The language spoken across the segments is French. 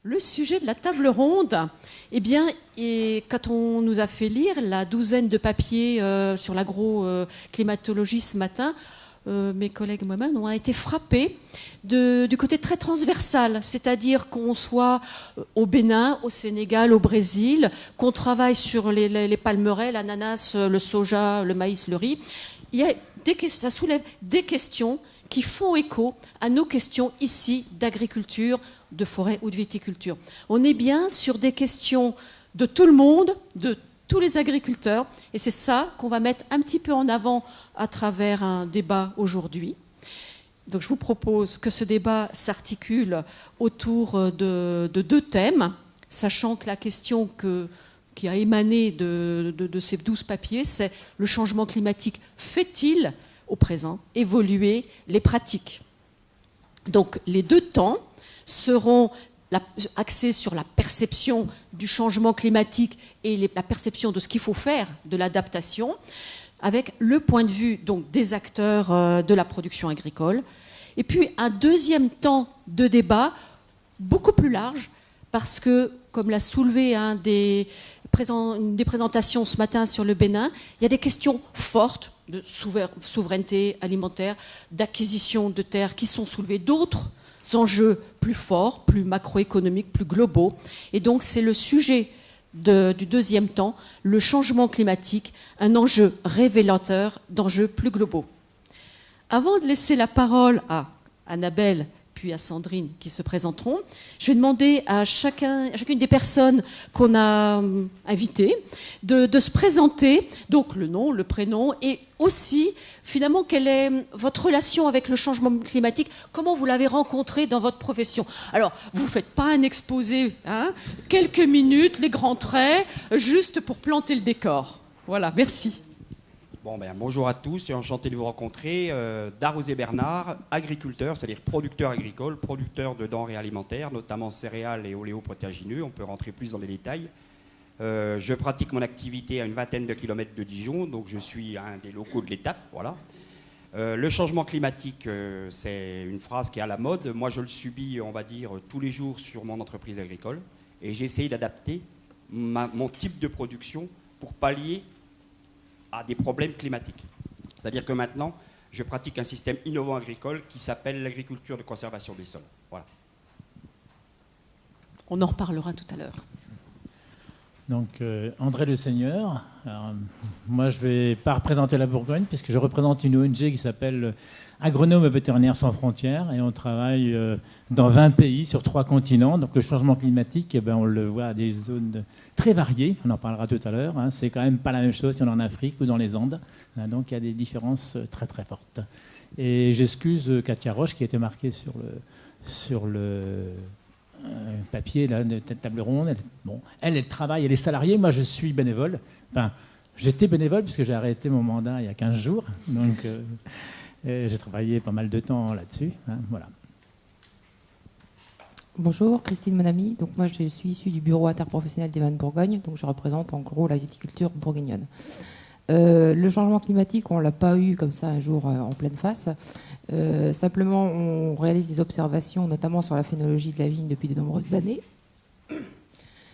Le sujet de la table ronde, eh bien, quand on nous a fait lire la douzaine de papiers sur l'agroclimatologie ce matin, mes collègues et moi-même, on a été frappés du côté très transversal, c'est-à-dire qu'on soit au Bénin, au Sénégal, au Brésil, qu'on travaille sur les palmeraies, l'ananas, le soja, le maïs, le riz. Ça soulève des questions qui font écho à nos questions ici d'agriculture, de forêt ou de viticulture. On est bien sur des questions de tout le monde, de tous les agriculteurs, et c'est ça qu'on va mettre un petit peu en avant à travers un débat aujourd'hui. Donc je vous propose que ce débat s'articule autour de deux thèmes, sachant que la question qui a émané de ces 12 papiers, c'est le changement climatique fait-il au présent évoluer les pratiques. Donc les deux temps seront axés sur la perception du changement climatique et la perception de ce qu'il faut faire, de l'adaptation, avec le point de vue donc, des acteurs de la production agricole. Et puis un deuxième temps de débat beaucoup plus large, parce que, comme l'a soulevé une des présentations ce matin sur le Bénin, il y a des questions fortes de souveraineté alimentaire, d'acquisition de terres qui sont soulevées, d'autres enjeux plus forts, plus macroéconomiques, plus globaux. Et donc c'est le sujet du deuxième temps, le changement climatique, un enjeu révélateur d'enjeux plus globaux. Avant de laisser la parole à Annabelle puis à Sandrine qui se présenteront, je vais demander à chacune des personnes qu'on a invitées de se présenter, donc le nom, le prénom, et aussi finalement quelle est votre relation avec le changement climatique, comment vous l'avez rencontré dans votre profession. Alors, vous ne faites pas un exposé, hein, quelques minutes, les grands traits, juste pour planter le décor. Voilà, merci. Bonjour à tous et enchanté de vous rencontrer. Darosé Bernard, agriculteur, c'est-à-dire producteur agricole, producteur de denrées alimentaires, notamment céréales et oléoprotéagineux. On peut rentrer plus dans les détails. Je pratique mon activité à une vingtaine de kilomètres de Dijon, donc je suis un des locaux de l'étape. Voilà. Le changement climatique, c'est une phrase qui est à la mode. Moi, je le subis, on va dire, tous les jours sur mon entreprise agricole. Et j'ai essayé d'adapter mon type de production pour pallier à des problèmes climatiques. C'est-à-dire que maintenant, je pratique un système innovant agricole qui s'appelle l'agriculture de conservation des sols. Voilà. On en reparlera tout à l'heure. Donc, André Le Seigneur. Alors, moi, je ne vais pas représenter la Bourgogne, puisque je représente une ONG qui s'appelle Agronomes Vétérinaires Sans Frontières, et on travaille dans 20 pays sur 3 continents. Donc, le changement climatique, on le voit à des zones très variées. On en parlera tout à l'heure. Hein. C'est quand même pas la même chose si on est en Afrique ou dans les Andes. Hein, donc, il y a des différences très, très fortes. Et j'excuse Katia Roche, qui a été marquée sur le papier là, de table ronde. Elle travaille, elle est salariée. Moi, je suis bénévole. Enfin, j'étais bénévole puisque j'ai arrêté mon mandat il y a 15 jours. Donc, j'ai travaillé pas mal de temps là-dessus. Hein, voilà. Bonjour, Christine Monami. Donc, moi, je suis issue du bureau interprofessionnel des vins de Bourgogne. Donc, je représente en gros la viticulture bourguignonne. Le changement climatique, on ne l'a pas eu comme ça un jour en pleine face. Simplement, on réalise des observations, notamment sur la phénologie de la vigne depuis de nombreuses années.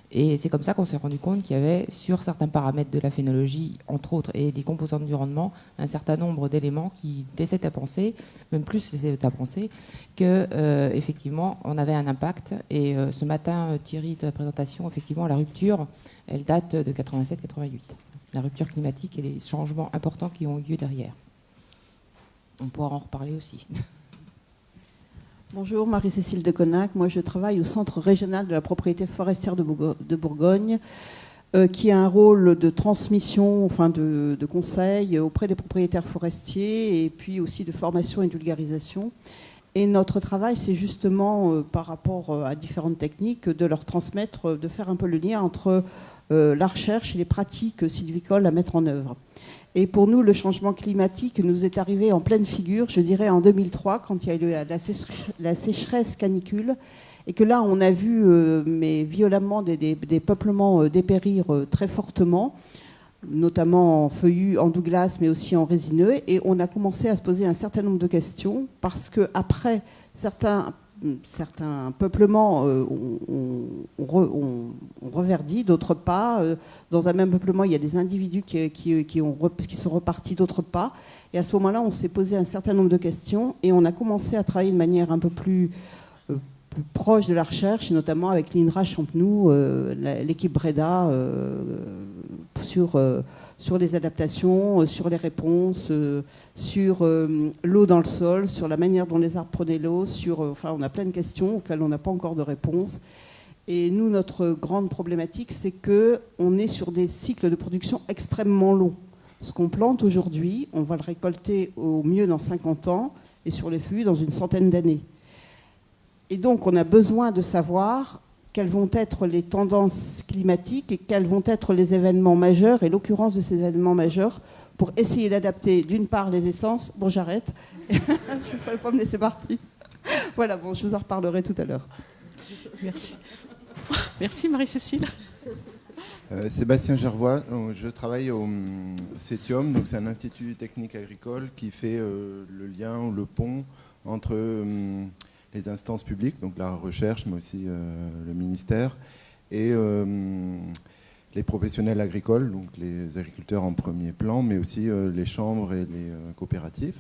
Et c'est comme ça qu'on s'est rendu compte qu'il y avait, sur certains paramètres de la phénologie, entre autres, et des composantes du rendement, un certain nombre d'éléments qui laissaient à penser, même plus laissaient à penser, qu'effectivement, on avait un impact. Et ce matin, Thierry, de la présentation, effectivement, la rupture, elle date de 87-88. La rupture climatique et les changements importants qui ont eu lieu derrière. On pourra en reparler aussi. Bonjour, Marie-Cécile de Conac. Moi, je travaille au Centre régional de la propriété forestière de Bourgogne, qui a un rôle de transmission, enfin de conseil auprès des propriétaires forestiers et puis aussi de formation et de vulgarisation. Et notre travail, c'est justement, par rapport à différentes techniques, de leur transmettre, de faire un peu le lien entre la recherche et les pratiques sylvicoles à mettre en œuvre. Et pour nous, le changement climatique nous est arrivé en pleine figure, je dirais en 2003, quand il y a eu la sécheresse canicule, et que là, on a vu, mais violemment, des peuplements dépérir très fortement, notamment en feuillus, en douglas, mais aussi en résineux. Et on a commencé à se poser un certain nombre de questions, parce qu'après certains certains peuplements ont reverdit, d'autres pas. Dans un même peuplement, il y a des individus qui sont repartis, d'autres pas. Et à ce moment-là, on s'est posé un certain nombre de questions et on a commencé à travailler de manière un peu plus proche de la recherche, et notamment avec l'INRA Champenoux, l'équipe Breda, sur les adaptations, sur les réponses, sur l'eau dans le sol, sur la manière dont les arbres prenaient l'eau, enfin, on a plein de questions auxquelles on n'a pas encore de réponse. Et nous, notre grande problématique, c'est qu'on est sur des cycles de production extrêmement longs. Ce qu'on plante aujourd'hui, on va le récolter au mieux dans 50 ans et sur les fûts dans une centaine d'années. Et donc, on a besoin de savoir quelles vont être les tendances climatiques et quels vont être les événements majeurs et l'occurrence de ces événements majeurs pour essayer d'adapter, d'une part, les essences. Bon, j'arrête. Je ne fallait pas me laisser partir. Voilà, bon, je vous en reparlerai tout à l'heure. Merci. Merci, Marie-Cécile. Sébastien Gervois, je travaille au CETIUM, donc c'est un institut technique agricole qui fait le lien ou le pont entre les instances publiques, donc la recherche, mais aussi le ministère, et les professionnels agricoles, donc les agriculteurs en premier plan, mais aussi les chambres et les coopératives.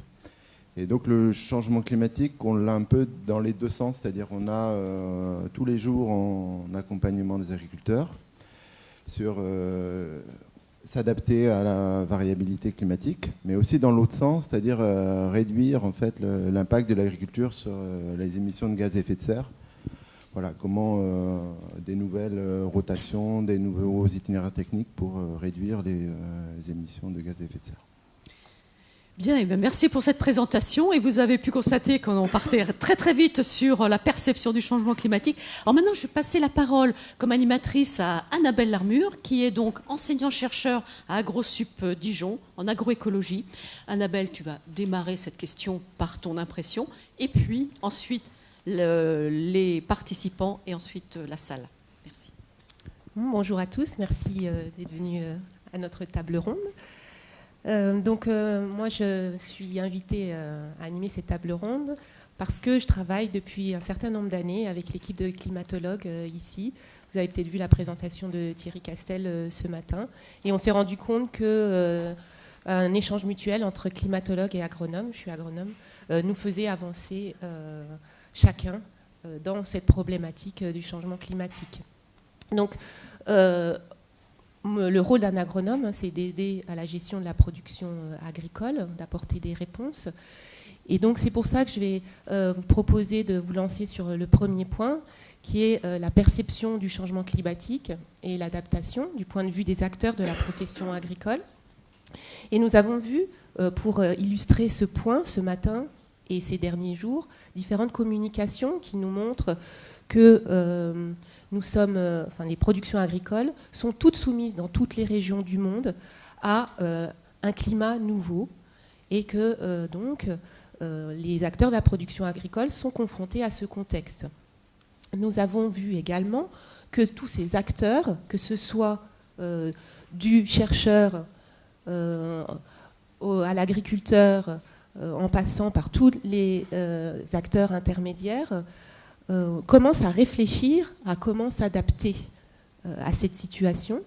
Et donc le changement climatique, on l'a un peu dans les deux sens, c'est-à-dire on a tous les jours en accompagnement des agriculteurs sur s'adapter à la variabilité climatique, mais aussi dans l'autre sens, c'est-à-dire réduire en fait l'impact de l'agriculture sur les émissions de gaz à effet de serre. Voilà, comment des nouvelles rotations, des nouveaux itinéraires techniques pour réduire les émissions de gaz à effet de serre. Bien, et bien, merci pour cette présentation. Et vous avez pu constater qu'on partait très très vite sur la perception du changement climatique. Alors maintenant, je vais passer la parole comme animatrice à Annabelle Larmure, qui est donc enseignant-chercheur à AgroSup Dijon, en agroécologie. Annabelle, tu vas démarrer cette question par ton impression, et puis ensuite les participants, et ensuite la salle. Merci. Bonjour à tous, merci d'être venus à notre table ronde. Moi, je suis invitée à animer cette table ronde parce que je travaille depuis un certain nombre d'années avec l'équipe de climatologues ici. Vous avez peut-être vu la présentation de Thierry Castel ce matin. Et on s'est rendu compte qu'un échange mutuel entre climatologues et agronomes, je suis agronome, nous faisait avancer chacun dans cette problématique du changement climatique. Donc, le rôle d'un agronome, c'est d'aider à la gestion de la production agricole, d'apporter des réponses. Et donc, c'est pour ça que je vais vous proposer de vous lancer sur le premier point, qui est la perception du changement climatique et l'adaptation du point de vue des acteurs de la profession agricole. Et nous avons vu, pour illustrer ce point ce matin et ces derniers jours, différentes communications qui nous montrent que les productions agricoles sont toutes soumises dans toutes les régions du monde à un climat nouveau et que les acteurs de la production agricole sont confrontés à ce contexte. Nous avons vu également que tous ces acteurs, que ce soit du chercheur à l'agriculteur, en passant par tous les acteurs intermédiaires, commencent à réfléchir à comment s'adapter à cette situation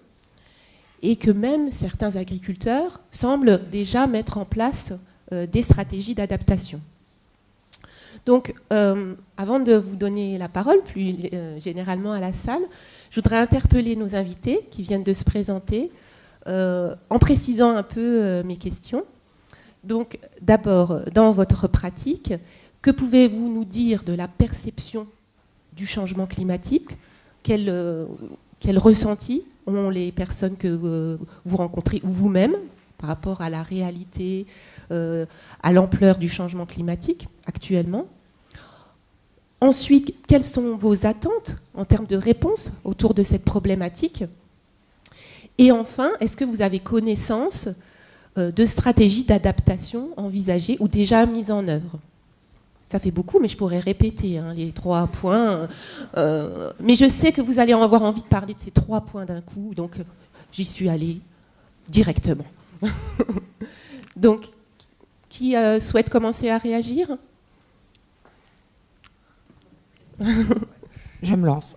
et que même certains agriculteurs semblent déjà mettre en place des stratégies d'adaptation. Donc, avant de vous donner la parole, plus généralement à la salle, je voudrais interpeller nos invités qui viennent de se présenter en précisant un peu mes questions. Donc, d'abord, dans votre pratique, que pouvez-vous nous dire de la perception du changement climatique ? Quel ressenti ont les personnes que vous rencontrez ou vous-même par rapport à la réalité, à l'ampleur du changement climatique actuellement ? Ensuite, quelles sont vos attentes en termes de réponse autour de cette problématique ? Et enfin, est-ce que vous avez connaissance de stratégies d'adaptation envisagées ou déjà mises en œuvre ? Ça fait beaucoup, mais je pourrais répéter les 3 points. Mais je sais que vous allez avoir envie de parler de ces 3 points d'un coup, donc j'y suis allée directement. Donc, qui souhaite commencer à réagir ? Je me lance.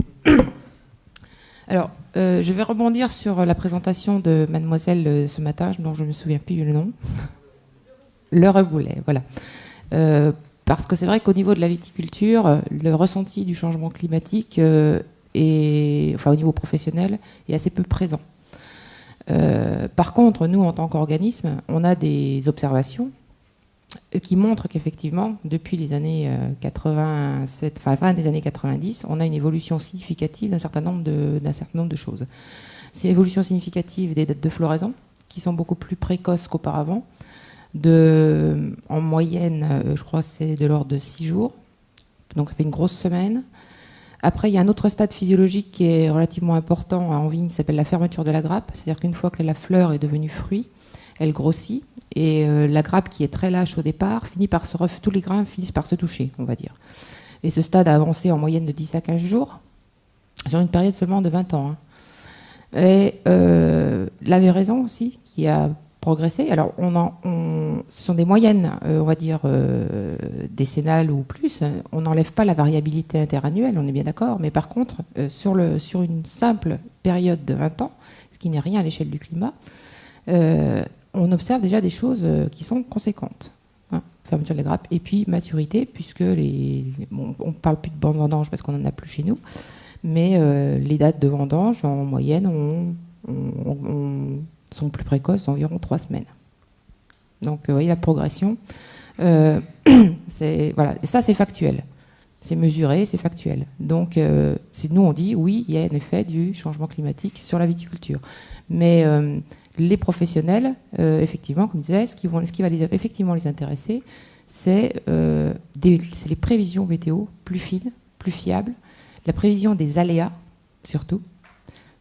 Alors, je vais rebondir sur la présentation de mademoiselle ce matin, dont je ne me souviens plus du nom. Le Reboulet, voilà. Parce que c'est vrai qu'au niveau de la viticulture, le ressenti du changement climatique, enfin, au niveau professionnel, est assez peu présent. Par contre, nous, en tant qu'organisme, on a des observations qui montrent qu'effectivement, depuis les années 87, enfin fin des années 90, on a une évolution significative d'un certain nombre de choses. C'est une évolution significative des dates de floraison, qui sont beaucoup plus précoces qu'auparavant. En moyenne, je crois que c'est de l'ordre de 6 jours. Donc ça fait une grosse semaine. Après, il y a un autre stade physiologique qui est relativement important en vigne, qui s'appelle la fermeture de la grappe. C'est-à-dire qu'une fois que la fleur est devenue fruit, elle grossit. Et la grappe, qui est très lâche au départ, tous les grains finissent par se toucher, on va dire. Et ce stade a avancé en moyenne de 10 à 15 jours, sur une période seulement de 20 ans. Hein. Et la véraison aussi, qui a progressé. Alors, ce sont des moyennes, on va dire, décennales ou plus. On n'enlève pas la variabilité interannuelle, on est bien d'accord. Mais par contre, sur une simple période de 20 ans, ce qui n'est rien à l'échelle du climat, on observe déjà des choses qui sont conséquentes. Hein, fermeture de la grappe et puis maturité, puisque on ne parle plus de bande vendange parce qu'on n'en a plus chez nous, mais les dates de vendange, en moyenne, sont plus précoces, environ 3 semaines. Donc, vous voyez la progression. Voilà. Et ça, c'est factuel. C'est mesuré, c'est factuel. Donc, nous, on dit, oui, il y a un effet du changement climatique sur la viticulture. Mais les professionnels, effectivement, comme je disais, ce qui va effectivement les intéresser, c'est les prévisions météo plus fines, plus fiables, la prévision des aléas, surtout.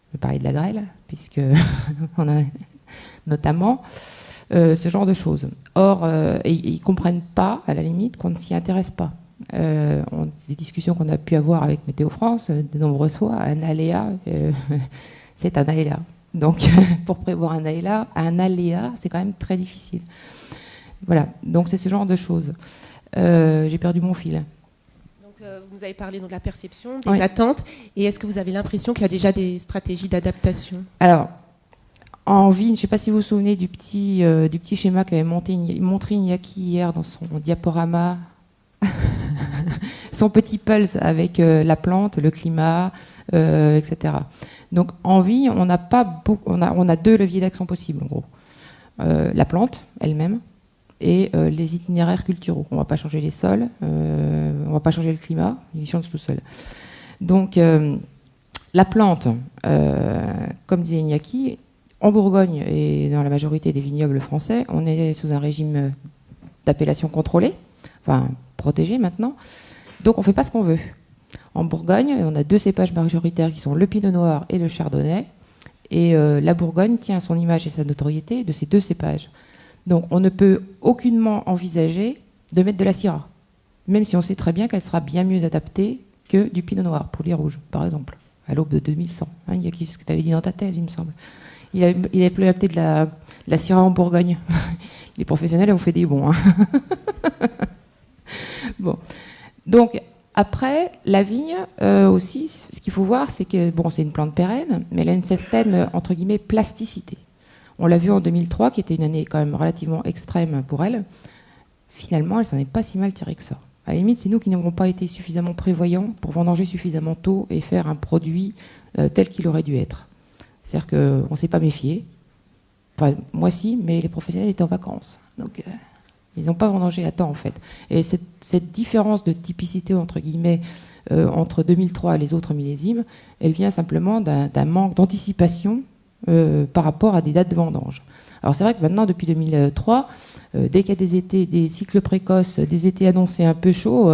Je vais parler de la grêle, puisque on a notamment ce genre de choses. Or, ils ne comprennent pas, à la limite, qu'on ne s'y intéresse pas. Des discussions qu'on a pu avoir avec Météo France, de nombreuses fois, un aléa, c'est un aléa. Donc, pour prévoir un aléa, c'est quand même très difficile. Voilà, donc c'est ce genre de choses. J'ai perdu mon fil. Donc, vous avez parlé de la perception, des attentes, et est-ce que vous avez l'impression qu'il y a déjà des stratégies d'adaptation ? Alors, en vigne, je ne sais pas si vous vous souvenez du petit schéma qu'avait montré Iñaki hier dans son diaporama, son petit pulse avec la plante, le climat, etc. Donc en vigne, on a 2 leviers d'action possibles en gros. La plante elle-même et les itinéraires culturaux. On ne va pas changer les sols, on ne va pas changer le climat, ils changent tout seuls. Donc la plante, comme disait Iñaki, en Bourgogne et dans la majorité des vignobles français, on est sous un régime d'appellation contrôlée, enfin protégée maintenant. Donc on ne fait pas ce qu'on veut. En Bourgogne, on a 2 cépages majoritaires qui sont le pinot noir et le chardonnay. Et la Bourgogne tient son image et sa notoriété de ces 2 cépages. Donc on ne peut aucunement envisager de mettre de la syrah, même si on sait très bien qu'elle sera bien mieux adaptée que du pinot noir, poulet rouge, par exemple, à l'aube de 2100. Hein, il y a ce que tu avais dit dans ta thèse, il me semble. Il avait planté de la syrah en Bourgogne. Les professionnels ont fait des bons. Hein. Bon. Donc, après, la vigne, aussi, ce qu'il faut voir, c'est que, bon, c'est une plante pérenne, mais elle a une certaine, entre guillemets, plasticité. On l'a vu en 2003, qui était une année quand même relativement extrême pour elle. Finalement, elle s'en est pas si mal tirée que ça. À la limite, c'est nous qui n'avons pas été suffisamment prévoyants pour vendanger suffisamment tôt et faire un produit tel qu'il aurait dû être. C'est-à-dire qu'on ne s'est pas méfié. Enfin, moi si, mais les professionnels étaient en vacances. Donc, ils n'ont pas vendangé à temps, en fait. Et cette différence de typicité, entre guillemets, entre 2003 et les autres millésimes, elle vient simplement d'un manque d'anticipation par rapport à des dates de vendange. Alors, c'est vrai que maintenant, depuis 2003, dès qu'il y a des étés, des cycles précoces, des étés annoncés un peu chauds,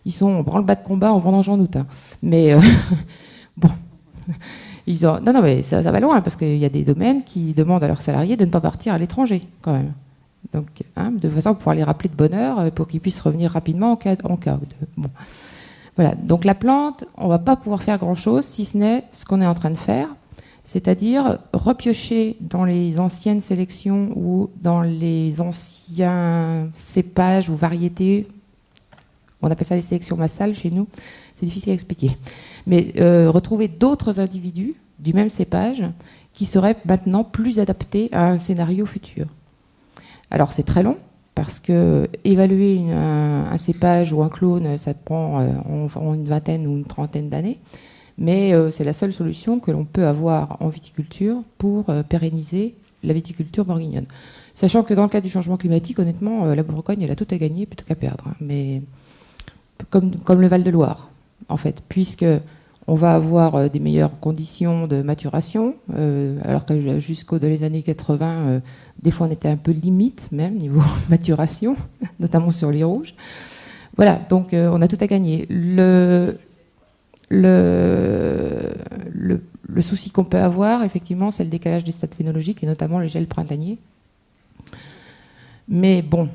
ils sont en branle-bas de combat en vendange en août. Hein. Mais, bon... Non, mais ça va loin, parce qu'il y a des domaines qui demandent à leurs salariés de ne pas partir à l'étranger, quand même. Donc, de façon à pouvoir les rappeler de bonne heure pour qu'ils puissent revenir rapidement en cas de... Bon. Voilà. Donc, la plante, on ne va pas pouvoir faire grand-chose, si ce n'est ce qu'on est en train de faire, c'est-à-dire repiocher dans les anciennes sélections ou dans les anciens cépages ou variétés. On appelle ça les sélections massales chez nous. c'est difficile à expliquer. Mais retrouver d'autres individus du même cépage qui seraient maintenant plus adaptés à un scénario futur. Alors c'est très long, parce que évaluer un cépage ou un clone, ça prend en une vingtaine ou une trentaine d'années, mais c'est la seule solution que l'on peut avoir en viticulture pour pérenniser la viticulture bourguignonne. Sachant que dans le cas du changement climatique, honnêtement, la Bourgogne, elle a tout à gagner plutôt qu'à perdre. Hein. Mais comme le Val-de-Loire, en fait, puisque on va avoir des meilleures conditions de maturation, alors que jusqu'aux les années 80, des fois on était un peu limite même niveau maturation, notamment sur les rouges. Voilà, donc on a tout à gagner. Le souci qu'on peut avoir, effectivement, c'est le décalage des stades phénologiques et notamment le gel printanier. Mais bon,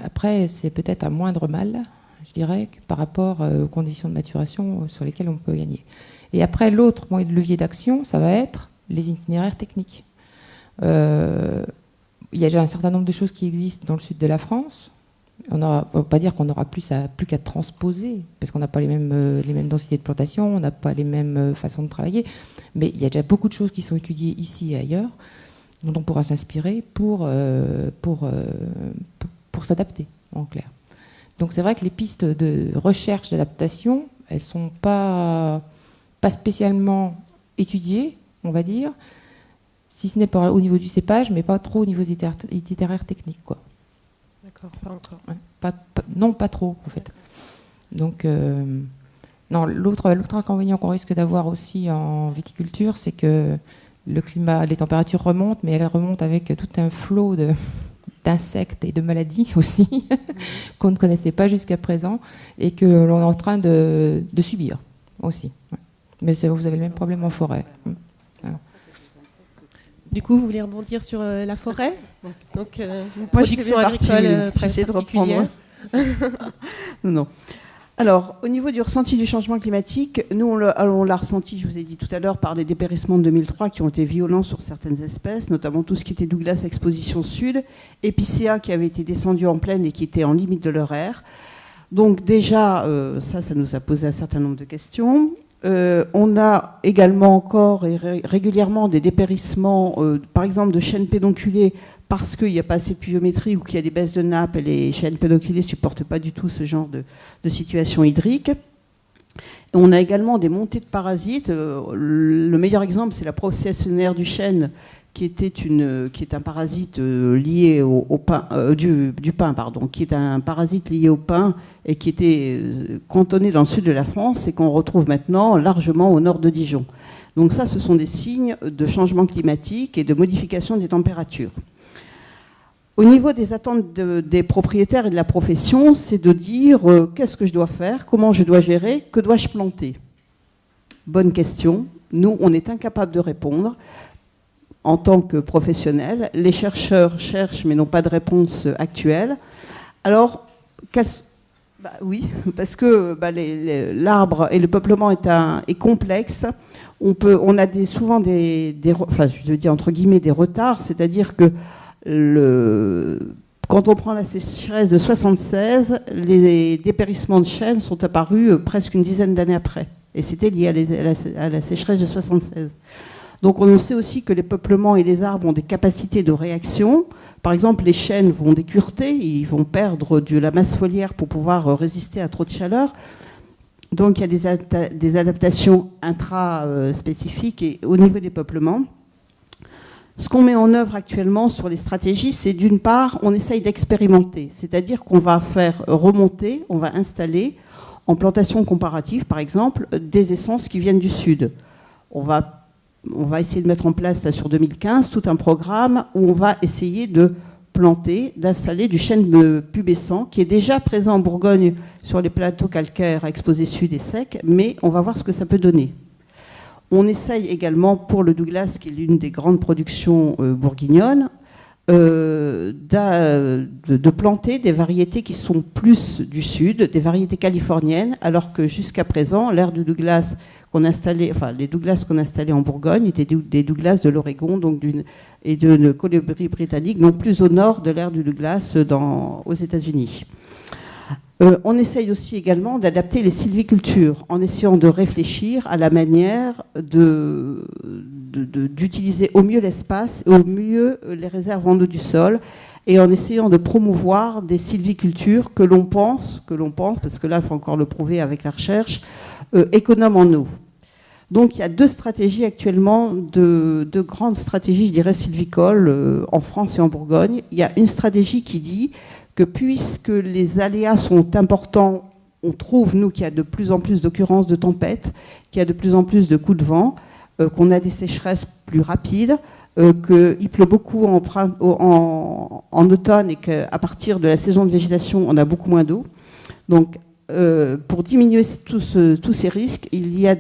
après, c'est peut-être un moindre mal, je dirais, par rapport aux conditions de maturation sur lesquelles on peut gagner. Et après, l'autre moyen de levier d'action, ça va être les itinéraires techniques. Il y a déjà un certain nombre de choses qui existent dans le sud de la France. On ne va pas dire qu'on n'aura plus qu'à transposer, parce qu'on n'a pas les mêmes densités de plantation, on n'a pas les mêmes façons de travailler, mais il y a déjà beaucoup de choses qui sont étudiées ici et ailleurs, dont on pourra s'inspirer pour s'adapter, en clair. Donc c'est vrai que les pistes de recherche d'adaptation, elles ne sont pas spécialement étudiées, on va dire, si ce n'est pas au niveau du cépage, mais pas trop au niveau itinéraire technique, quoi. D'accord, pas encore. Ouais, non, pas trop, en fait. Donc, non, l'autre inconvénient qu'on risque d'avoir aussi en viticulture, c'est que le climat, les températures remontent, mais elles remontent avec tout un flot d'insectes et de maladies aussi, qu'on ne connaissait pas jusqu'à présent, et que l'on est en train de subir aussi. Ouais. Mais vous avez le même problème en forêt. Alors. Du coup, vous voulez rebondir sur la forêt? Donc, une Moi, production agricole j'essaie de reprendre. Non. Alors, au niveau du ressenti du changement climatique, nous, on l'a ressenti, je vous ai dit tout à l'heure, par les dépérissements de 2003 qui ont été violents sur certaines espèces, notamment tout ce qui était Douglas Exposition Sud, Epicéa qui avait été descendu en plaine et qui était en limite de leur aire. Donc déjà, ça nous a posé un certain nombre de questions. On a également encore et régulièrement des dépérissements, par exemple de chênes pédonculés, parce qu'il n'y a pas assez de pluviométrie ou qu'il y a des baisses de nappe et les chênes pédonculés ne supportent pas du tout ce genre de situation hydrique. Et on a également des montées de parasites. Le meilleur exemple, c'est la processionnaire du chêne, qui est un parasite lié au pain, du pain, pardon, qui est un parasite lié au pain et qui était cantonné dans le sud de la France et qu'on retrouve maintenant largement au nord de Dijon. Donc ça, ce sont des signes de changement climatique et de modification des températures. Au niveau des attentes des propriétaires et de la profession, c'est de dire qu'est-ce que je dois faire, comment je dois gérer, que dois-je planter? Bonne question. Nous, on est incapable de répondre en tant que professionnels. Les chercheurs cherchent mais n'ont pas de réponse actuelle. Alors, oui, parce que l'arbre et le peuplement est complexe. On a souvent enfin, je veux dire entre guillemets des retards, c'est-à-dire que quand on prend la sécheresse de 76, les dépérissements de chênes sont apparus presque une dizaine d'années après. Et c'était lié à la sécheresse de 76. Donc on sait aussi que les peuplements et les arbres ont des capacités de réaction. Par exemple, les chênes vont décureter, ils vont perdre de la masse foliaire pour pouvoir résister à trop de chaleur. Donc il y a des adaptations intra-spécifiques et au niveau des peuplements. Ce qu'on met en œuvre actuellement sur les stratégies, c'est d'une part, on essaye d'expérimenter, c'est-à-dire qu'on va faire remonter, on va installer en plantation comparative, par exemple, des essences qui viennent du sud. On va essayer de mettre en place, là, sur 2015, tout un programme où on va essayer de planter, d'installer du chêne pubescent, qui est déjà présent en Bourgogne sur les plateaux calcaires exposés sud et secs, mais on va voir ce que ça peut donner. On essaye également, pour le Douglas, qui est l'une des grandes productions bourguignonnes, de planter des variétés qui sont plus du sud, des variétés californiennes, alors que jusqu'à présent, l'aire du Douglas les Douglas qu'on installait en Bourgogne étaient des Douglas de l'Oregon et de Colombie-Britannique, donc plus au nord de l'aire du Douglas aux États-Unis. On essaye aussi également d'adapter les sylvicultures en essayant de réfléchir à la manière d'utiliser au mieux l'espace et au mieux les réserves en eau du sol, et en essayant de promouvoir des sylvicultures que l'on pense, parce que là il faut encore le prouver avec la recherche, économes en eau. Donc il y a deux stratégies actuellement, deux grandes stratégies, je dirais, sylvicoles en France et en Bourgogne. Il y a une stratégie qui dit que puisque les aléas sont importants, on trouve, nous, qu'il y a de plus en plus d'occurrences de tempêtes, qu'il y a de plus en plus de coups de vent, qu'on a des sécheresses plus rapides, qu'il pleut beaucoup en automne et qu'à partir de la saison de végétation, on a beaucoup moins d'eau. Donc, pour diminuer tous ces risques, il y a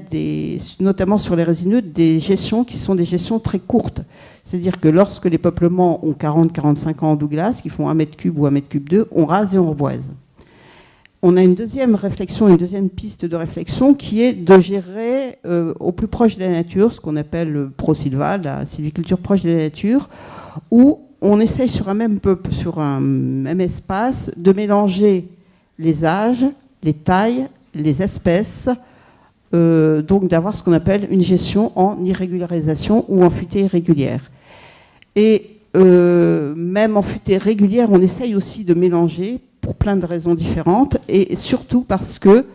notamment sur les résineux, des gestions qui sont des gestions très courtes. C'est-à-dire que lorsque les peuplements ont 40-45 ans en Douglas, qui font 1 mètre cube ou 1 mètre cube 2, on rase et on reboise. On a une deuxième réflexion, une deuxième piste de réflexion qui est de gérer au plus proche de la nature, ce qu'on appelle pro-sylva, la sylviculture proche de la nature, où on essaye sur un même espace de mélanger les âges, les tailles, les espèces, donc d'avoir ce qu'on appelle une gestion en irrégularisation ou en futée irrégulière. Et même en futée régulière, on essaye aussi de mélanger pour plein de raisons différentes, et surtout parce que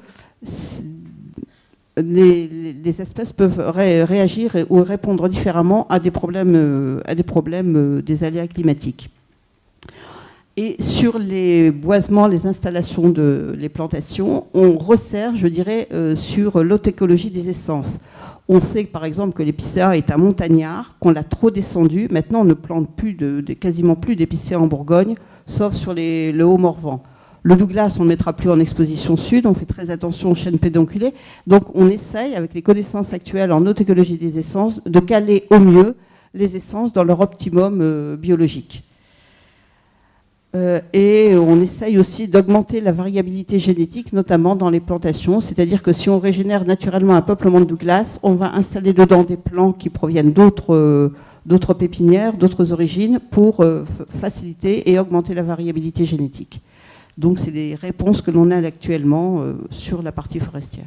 les espèces peuvent réagir ou répondre différemment à des problèmes des aléas climatiques. Et sur les boisements, les installations, les plantations, on resserre, je dirais, sur l'autécologie des essences. On sait par exemple que l'épicéa est un montagnard, qu'on l'a trop descendu. Maintenant, on ne plante quasiment plus d'épicéa en Bourgogne, sauf sur le Haut-Morvan. Le Douglas, on ne mettra plus en exposition sud, on fait très attention aux chênes pédonculés. Donc on essaye, avec les connaissances actuelles en autécologie des essences, de caler au mieux les essences dans leur optimum biologique. Et on essaye aussi d'augmenter la variabilité génétique, notamment dans les plantations. C'est-à-dire que si on régénère naturellement un peuplement de Douglas, on va installer dedans des plants qui proviennent d'autres pépinières, d'autres origines, pour faciliter et augmenter la variabilité génétique. Donc c'est des réponses que l'on a actuellement sur la partie forestière.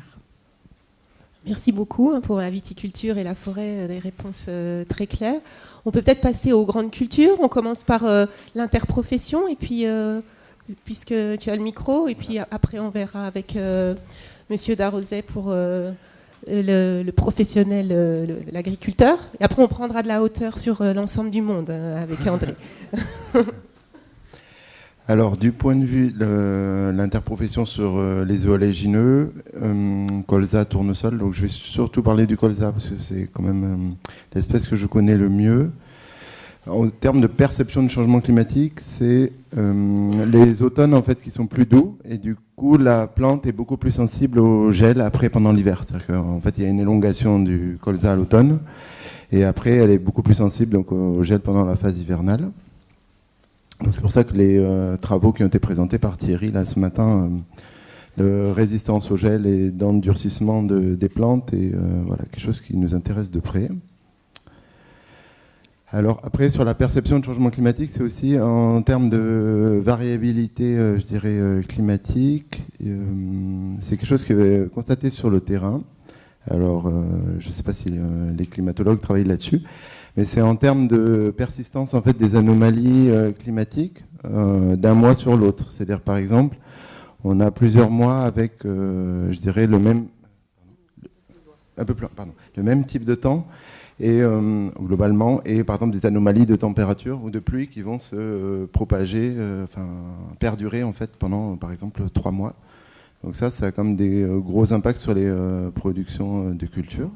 Merci beaucoup pour la viticulture et la forêt, des réponses très claires. On peut peut-être passer aux grandes cultures. On commence par l'interprofession, et puis, puisque tu as le micro, et puis après on verra avec Monsieur Darozet pour le professionnel, l'agriculteur. Et après on prendra de la hauteur sur l'ensemble du monde avec André. Alors, du point de vue de l'interprofession sur les oléagineux, colza, tournesol, donc je vais surtout parler du colza parce que c'est quand même l'espèce que je connais le mieux. En termes de perception du changement climatique, c'est les automnes en fait qui sont plus doux, et du coup la plante est beaucoup plus sensible au gel après pendant l'hiver. C'est-à-dire qu'en fait il y a une élongation du colza à l'automne, et après elle est beaucoup plus sensible donc au gel pendant la phase hivernale. Donc c'est pour ça que les travaux qui ont été présentés par Thierry là ce matin, de résistance au gel et d'endurcissement des plantes, et voilà, quelque chose qui nous intéresse de près. Alors après, sur la perception de changement climatique, c'est aussi en termes de variabilité, je dirais, climatique. C'est quelque chose qui est constaté sur le terrain. Alors, je ne sais pas si les climatologues travaillent là-dessus, mais c'est en termes de persistance en fait des anomalies climatiques d'un mois sur l'autre. C'est-à-dire, par exemple, on a plusieurs mois avec, je dirais, le même type de temps, et globalement, et par exemple des anomalies de température ou de pluie qui vont se propager, perdurer en fait pendant, par exemple, 3 mois. Donc ça a comme des gros impacts sur les productions de culture.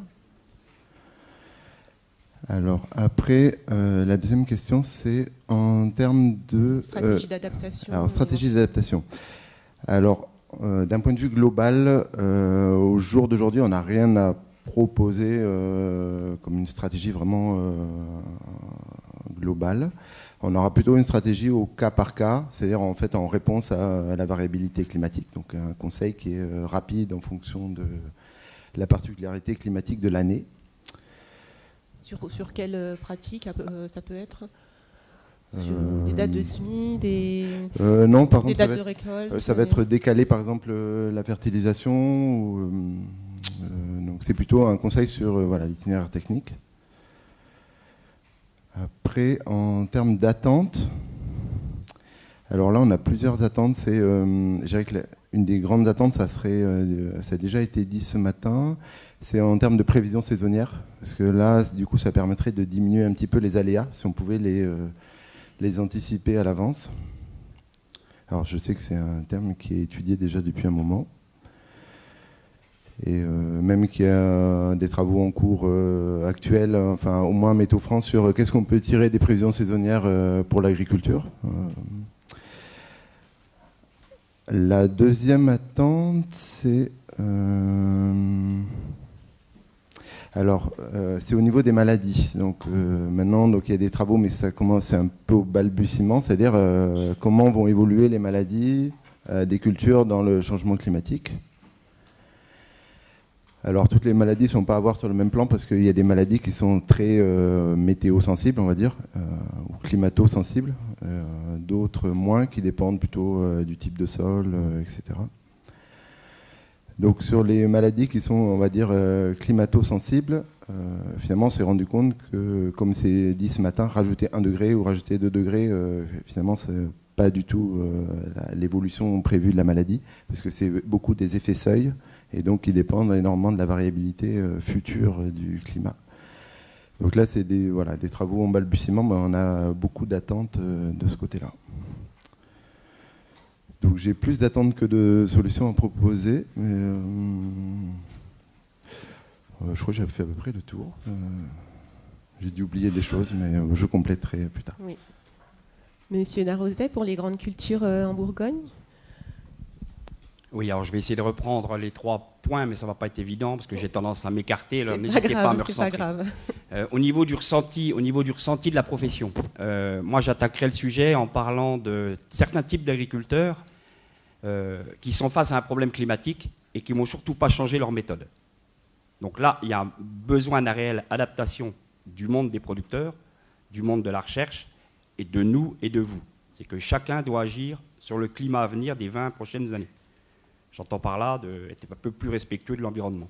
Alors après, la deuxième question, c'est en termes de stratégie d'adaptation. Alors stratégie d'adaptation. Alors d'un point de vue global, au jour d'aujourd'hui, on n'a rien à proposer comme une stratégie vraiment globale. On aura plutôt une stratégie au cas par cas, c'est-à-dire en fait en réponse à la variabilité climatique. Donc un conseil qui est rapide en fonction de la particularité climatique de l'année. Sur quelle pratique ça peut être ? Sur des dates de semis, non, par des contre, dates de récolte. ça va être décalé, par exemple, la fertilisation. Donc c'est plutôt un conseil sur voilà, l'itinéraire technique. Après, en termes d'attente, alors là, on a plusieurs attentes. Je dirais que une des grandes attentes, ça a déjà été dit ce matin, c'est en termes de prévision saisonnière. Parce que là, du coup, ça permettrait de diminuer un petit peu les aléas, si on pouvait les anticiper à l'avance. Alors, je sais que c'est un terme qui est étudié déjà depuis un moment. Et même qu'il y a des travaux en cours actuels, enfin au moins Météo France, sur qu'est-ce qu'on peut tirer des prévisions saisonnières pour l'agriculture. La deuxième attente, c'est c'est au niveau des maladies. Donc maintenant, il y a des travaux, mais ça commence un peu au balbutiement, c'est-à-dire comment vont évoluer les maladies des cultures dans le changement climatique. Alors toutes les maladies ne sont pas à voir sur le même plan parce qu'il y a des maladies qui sont très météo-sensibles, on va dire, ou climato-sensibles, d'autres moins qui dépendent plutôt du type de sol, etc. Donc sur les maladies qui sont, on va dire, climato-sensibles, finalement on s'est rendu compte que, comme c'est dit ce matin, rajouter 1 degré ou rajouter 2 degrés, finalement c'est pas du tout l'évolution prévue de la maladie, parce que c'est beaucoup des effets seuil, et donc qui dépendent énormément de la variabilité future du climat. Donc là, c'est des travaux en balbutiement, mais on a beaucoup d'attentes de ce côté-là. Donc j'ai plus d'attentes que de solutions à proposer. Mais, je crois que j'avais fait à peu près le tour. J'ai dû oublier des choses, mais je compléterai plus tard. Oui. Monsieur Darrouzet, pour les grandes cultures en Bourgogne ? Oui, alors je vais essayer de reprendre les 3 points, mais ça ne va pas être évident parce que j'ai tendance à m'écarter. Alors n'hésitez pas à me recentrer. C'est pas grave. Au niveau du ressenti de la profession, moi j'attaquerai le sujet en parlant de certains types d'agriculteurs qui sont face à un problème climatique et qui ne vont surtout pas changer leur méthode. Donc là, il y a besoin d'une réelle adaptation du monde des producteurs, du monde de la recherche, et de nous et de vous. C'est que chacun doit agir sur le climat à venir des 20 prochaines années. J'entends par là d'être un peu plus respectueux de l'environnement.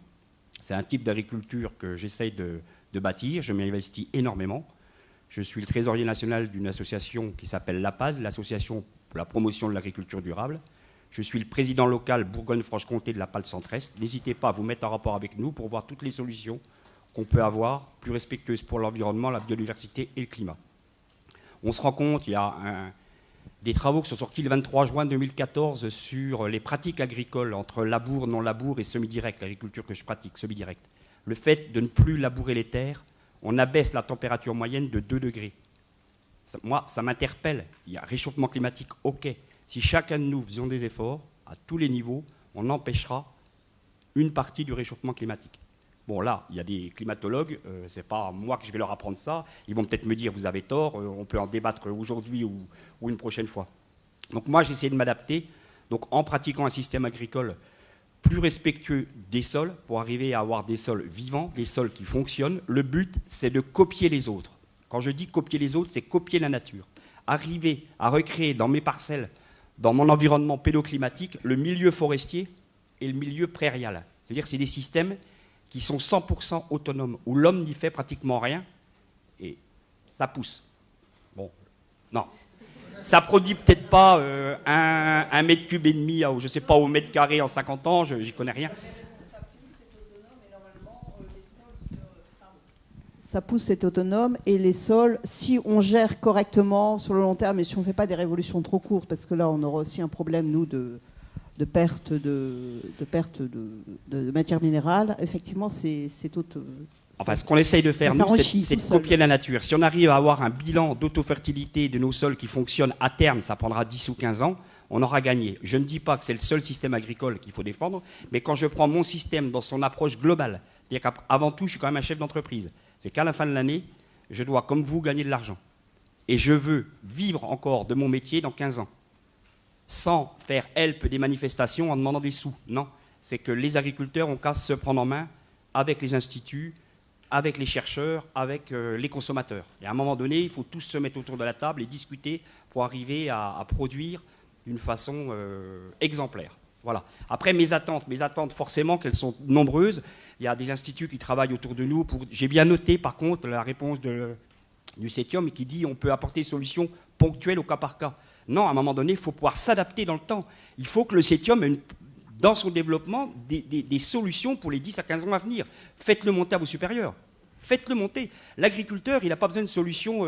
C'est un type d'agriculture que j'essaye de bâtir. Je m'y investis énormément. Je suis le trésorier national d'une association qui s'appelle l'APAD, l'Association pour la promotion de l'agriculture durable. Je suis le président local Bourgogne-Franche-Comté de la PAL Centre-Est. N'hésitez pas à vous mettre en rapport avec nous pour voir toutes les solutions qu'on peut avoir, plus respectueuses pour l'environnement, la biodiversité et le climat. On se rend compte, il y a des travaux qui sont sortis le 23 juin 2014 sur les pratiques agricoles entre labour, non-labour et semi-direct, l'agriculture que je pratique, semi-direct. Le fait de ne plus labourer les terres, on abaisse la température moyenne de 2 degrés. Moi, ça m'interpelle. Il y a réchauffement climatique, ok. Si chacun de nous faisions des efforts, à tous les niveaux, on empêchera une partie du réchauffement climatique. Bon, là, il y a des climatologues, c'est pas moi que je vais leur apprendre ça. Ils vont peut-être me dire, vous avez tort, on peut en débattre aujourd'hui ou une prochaine fois. Donc moi, j'ai essayé de m'adapter, donc en pratiquant un système agricole plus respectueux des sols, pour arriver à avoir des sols vivants, des sols qui fonctionnent. Le but, c'est de copier les autres. Quand je dis copier les autres, c'est copier la nature. Arriver à recréer dans mes parcelles, dans mon environnement pédoclimatique, le milieu forestier et le milieu prairial. C'est-à-dire que c'est des systèmes qui sont 100% autonomes, où l'homme n'y fait pratiquement rien, et ça pousse. Bon, non. Ça produit peut-être pas 1 mètre cube et demi, je ne sais pas, au mètre carré en 50 ans, j'y connais rien. Ça pousse, c'est autonome, et les sols, si on gère correctement sur le long terme, et si on ne fait pas des révolutions trop courtes, parce que là, on aura aussi un problème, nous, de perte de matière minérale, effectivement, c'est Enfin, ce qu'on essaye de faire, nous, c'est de copier la nature. Si on arrive à avoir un bilan d'autofertilité de nos sols qui fonctionne à terme, ça prendra 10 ou 15 ans, on aura gagné. Je ne dis pas que c'est le seul système agricole qu'il faut défendre, mais quand je prends mon système dans son approche globale, c'est-à-dire qu'avant tout, je suis quand même un chef d'entreprise, c'est qu'à la fin de l'année, je dois, comme vous, gagner de l'argent. Et je veux vivre encore de mon métier dans 15 ans. Sans faire help des manifestations en demandant des sous. Non, c'est que les agriculteurs ont qu'à se prendre en main avec les instituts, avec les chercheurs, avec les consommateurs. Et à un moment donné, il faut tous se mettre autour de la table et discuter pour arriver à produire d'une façon exemplaire. Voilà. Après, mes attentes, forcément, qu'elles sont nombreuses. Il y a des instituts qui travaillent autour de nous. J'ai bien noté, par contre, la réponse du CETIOM qui dit on peut apporter des solutions ponctuelles au cas par cas. Non, à un moment donné, il faut pouvoir s'adapter dans le temps. Il faut que le CETIOM ait dans son développement des solutions pour les 10 à 15 ans à venir. Faites-le monter à vos supérieurs. Faites-le monter. L'agriculteur, il n'a pas besoin de solutions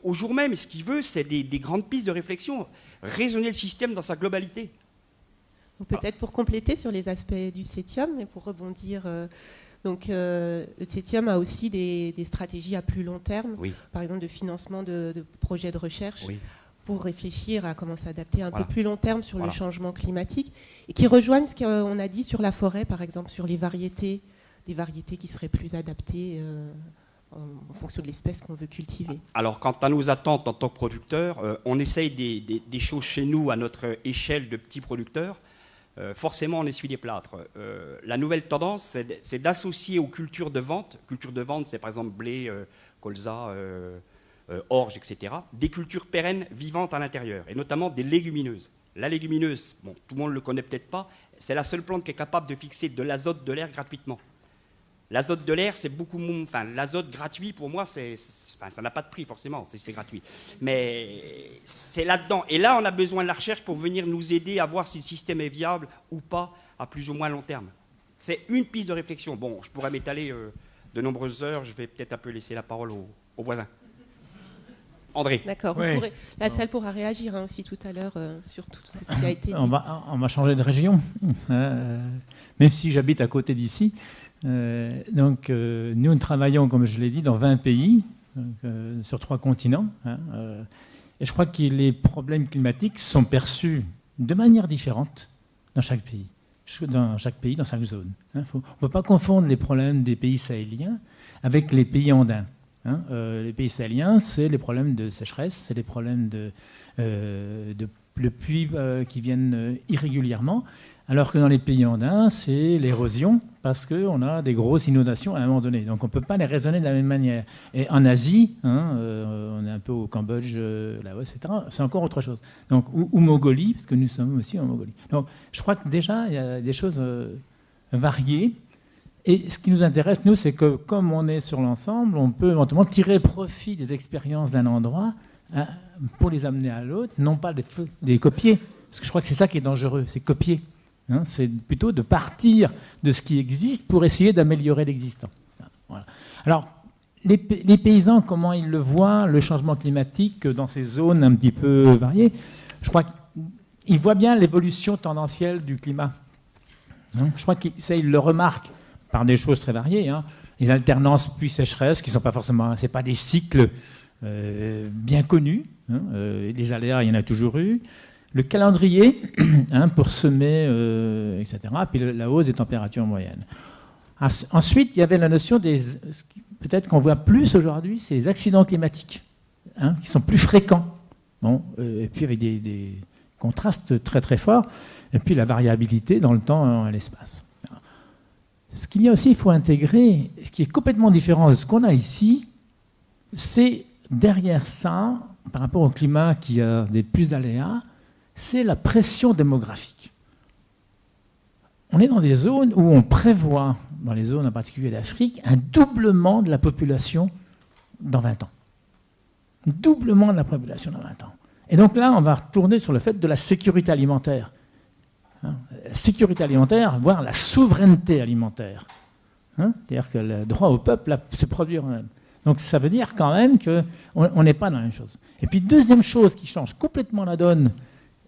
au jour même. Ce qu'il veut, c'est des grandes pistes de réflexion. Raisonner le système dans sa globalité. Peut-être pour compléter sur les aspects du CETIOM, et pour rebondir, le CETIOM a aussi des stratégies à plus long terme, oui. Par exemple de financement de projets de recherche, oui. Pour réfléchir à comment s'adapter un voilà. peu plus long terme sur voilà. le changement climatique, et qui rejoignent ce qu'on a dit sur la forêt, par exemple, sur les variétés, des variétés qui seraient plus adaptées en fonction de l'espèce qu'on veut cultiver. Alors, quant à nos attentes en tant que producteurs, on essaye des choses chez nous à notre échelle de petits producteurs. Forcément, on essuie les plâtres. La nouvelle tendance, c'est d'associer aux cultures de vente. Culture de vente, c'est par exemple blé, colza, orge, etc. Des cultures pérennes, vivantes à l'intérieur, et notamment des légumineuses. La légumineuse, bon, tout le monde ne le connaît peut-être pas, c'est la seule plante qui est capable de fixer de l'azote de l'air gratuitement. L'azote de l'air, c'est beaucoup moins... Enfin, l'azote gratuit, pour moi, ça n'a pas de prix, forcément, c'est gratuit. Mais c'est là-dedans. Et là, on a besoin de la recherche pour venir nous aider à voir si le système est viable ou pas à plus ou moins long terme. C'est une piste de réflexion. Bon, je pourrais m'étaler de nombreuses heures. Je vais peut-être un peu laisser la parole aux voisins. André. D'accord. Oui. La salle pourra réagir aussi tout à l'heure sur tout ce qui a été dit. On va changer de région, même si j'habite à côté d'ici. Nous travaillons, comme je l'ai dit, dans 20 pays, sur 3 continents. Et je crois que les problèmes climatiques sont perçus de manière différente dans chaque pays, dans chaque zone. On ne peut pas confondre les problèmes des pays sahéliens avec les pays andins. Les pays sahéliens, c'est les problèmes de sécheresse, c'est les problèmes de pluies qui viennent irrégulièrement, alors que dans les pays andins, c'est l'érosion, parce qu'on a des grosses inondations à un moment donné. Donc on ne peut pas les raisonner de la même manière. Et en Asie, on est un peu au Cambodge, Laos, etc., c'est encore autre chose. Donc, ou Mongolie, parce que nous sommes aussi en Mongolie. Donc je crois que déjà, il y a des choses variées. Et ce qui nous intéresse, nous, c'est que comme on est sur l'ensemble, on peut éventuellement tirer profit des expériences d'un endroit pour les amener à l'autre, non pas les copier. Parce que je crois que c'est ça qui est dangereux, c'est copier. C'est plutôt de partir de ce qui existe pour essayer d'améliorer l'existant. Voilà. Alors, les paysans, comment ils le voient, le changement climatique dans ces zones un petit peu variées, je crois qu'ils voient bien l'évolution tendancielle du climat. Je crois qu'ils le remarquent par des choses très variées. Les alternances pluie-sécheresse, qui ne sont pas forcément... Ce n'est pas des cycles bien connus. Les aléas, il y en a toujours eu. Le calendrier pour semer, etc. Puis la hausse des températures moyennes. Ensuite, il y avait la notion peut-être qu'on voit plus aujourd'hui, c'est les accidents climatiques, qui sont plus fréquents. Et puis avec des contrastes très très forts. Et puis la variabilité dans le temps et l'espace. Ce qu'il y a aussi, il faut intégrer, ce qui est complètement différent de ce qu'on a ici, c'est derrière ça, par rapport au climat qui a des plus d'aléas, c'est la pression démographique. On est dans des zones où on prévoit, dans les zones en particulier d'Afrique, un doublement de la population dans 20 ans. Un doublement de la population dans 20 ans. Et donc là, on va retourner sur le fait de la sécurité alimentaire. La sécurité alimentaire, voire la souveraineté alimentaire. C'est-à-dire que le droit au peuple à se produire eux-mêmes. Donc ça veut dire quand même qu'on n'est pas dans la même chose. Et puis deuxième chose qui change complètement la donne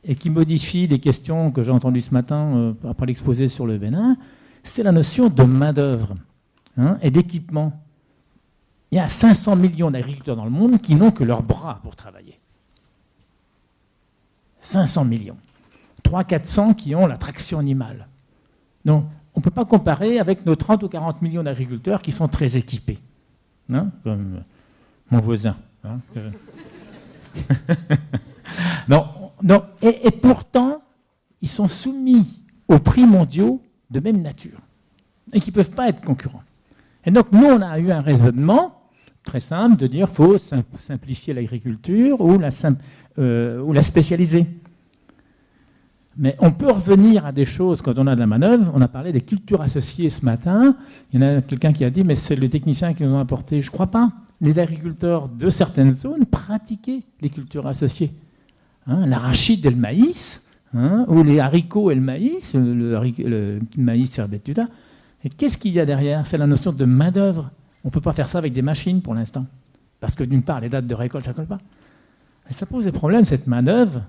et qui modifie les questions que j'ai entendues ce matin après l'exposé sur le Bénin, c'est la notion de main-d'œuvre et d'équipement. Il y a 500 millions d'agriculteurs dans le monde qui n'ont que leurs bras pour travailler. 500 millions. 300-400 qui ont la traction animale. Donc, on ne peut pas comparer avec nos 30 ou 40 millions d'agriculteurs qui sont très équipés. Comme mon voisin. Et pourtant, ils sont soumis aux prix mondiaux de même nature et qui ne peuvent pas être concurrents. Et donc, nous, on a eu un raisonnement très simple de dire qu'il faut simplifier l'agriculture ou la spécialiser. Mais on peut revenir à des choses quand on a de la manœuvre. On a parlé des cultures associées ce matin. Il y en a quelqu'un qui a dit, mais c'est les techniciens qui nous ont apporté. Je ne crois pas. Les agriculteurs de certaines zones pratiquaient les cultures associées. L'arachide et le maïs, ou les haricots et le maïs, le maïs herbetuta. Et qu'est-ce qu'il y a derrière? C'est la notion de main-d'œuvre. On ne peut pas faire ça avec des machines pour l'instant. Parce que d'une part, les dates de récolte, ça ne colle pas. Et ça pose des problèmes, cette main-d'œuvre.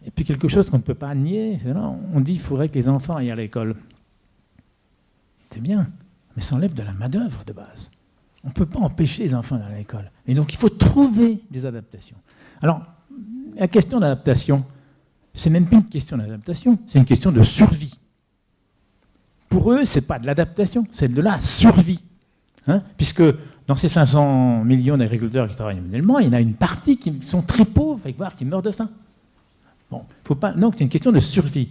Et puis quelque chose qu'on ne peut pas nier. On dit qu'il faudrait que les enfants aillent à l'école. C'est bien, mais ça enlève de la main-d'œuvre de base. On ne peut pas empêcher les enfants d'aller à l'école. Et donc il faut trouver des adaptations. Alors, la question d'adaptation, c'est même plus une question d'adaptation, c'est une question de survie. Pour eux, ce n'est pas de l'adaptation, c'est de la survie. Puisque dans ces 500 millions d'agriculteurs qui travaillent manuellement, il y en a une partie qui sont très pauvres, voire qui meurent de faim. Bon, faut pas. Non, c'est une question de survie.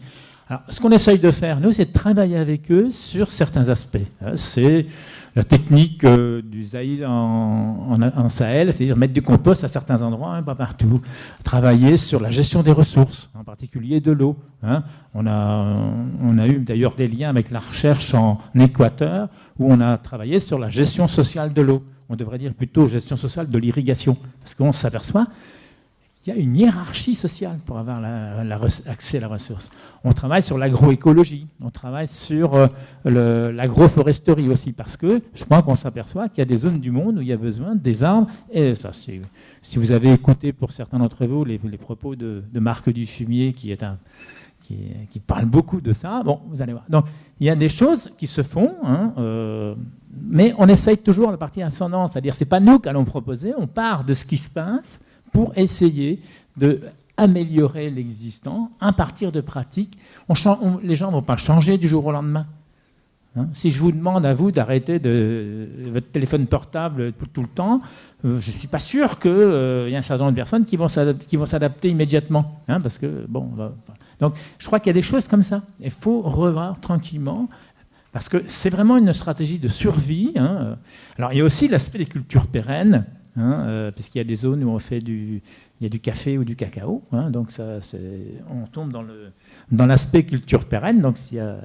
Alors, ce qu'on essaye de faire, nous, c'est de travailler avec eux sur certains aspects. C'est la technique du zaï en Sahel, c'est-à-dire mettre du compost à certains endroits, pas partout. Travailler sur la gestion des ressources, en particulier de l'eau. On a eu d'ailleurs des liens avec la recherche en Équateur, où on a travaillé sur la gestion sociale de l'eau. On devrait dire plutôt gestion sociale de l'irrigation, parce qu'on s'aperçoit il y a une hiérarchie sociale pour avoir accès à la ressource. On travaille sur l'agroécologie, on travaille sur l'agroforesterie aussi, parce que je crois qu'on s'aperçoit qu'il y a des zones du monde où il y a besoin des arbres. Et ça, si vous avez écouté pour certains d'entre vous les propos de Marc Dufumier, qui parle beaucoup de ça, bon, vous allez voir. Donc, il y a des choses qui se font, mais on essaye toujours la partie ascendante, c'est-à-dire c'est pas nous qui allons proposer, on part de ce qui se passe, pour essayer d'améliorer l'existant à partir de pratiques. Les gens ne vont pas changer du jour au lendemain. Si je vous demande à vous d'arrêter votre téléphone portable tout le temps, je ne suis pas sûr qu'il y a un certain nombre de personnes qui vont s'adapter immédiatement. Parce que, bon, donc, je crois qu'il y a des choses comme ça. Il faut revoir tranquillement, parce que c'est vraiment une stratégie de survie. Alors, il y a aussi l'aspect des cultures pérennes. Puisqu'il y a des zones où il y a du café ou du cacao, donc on tombe dans l'aspect culture pérenne. Donc, voilà.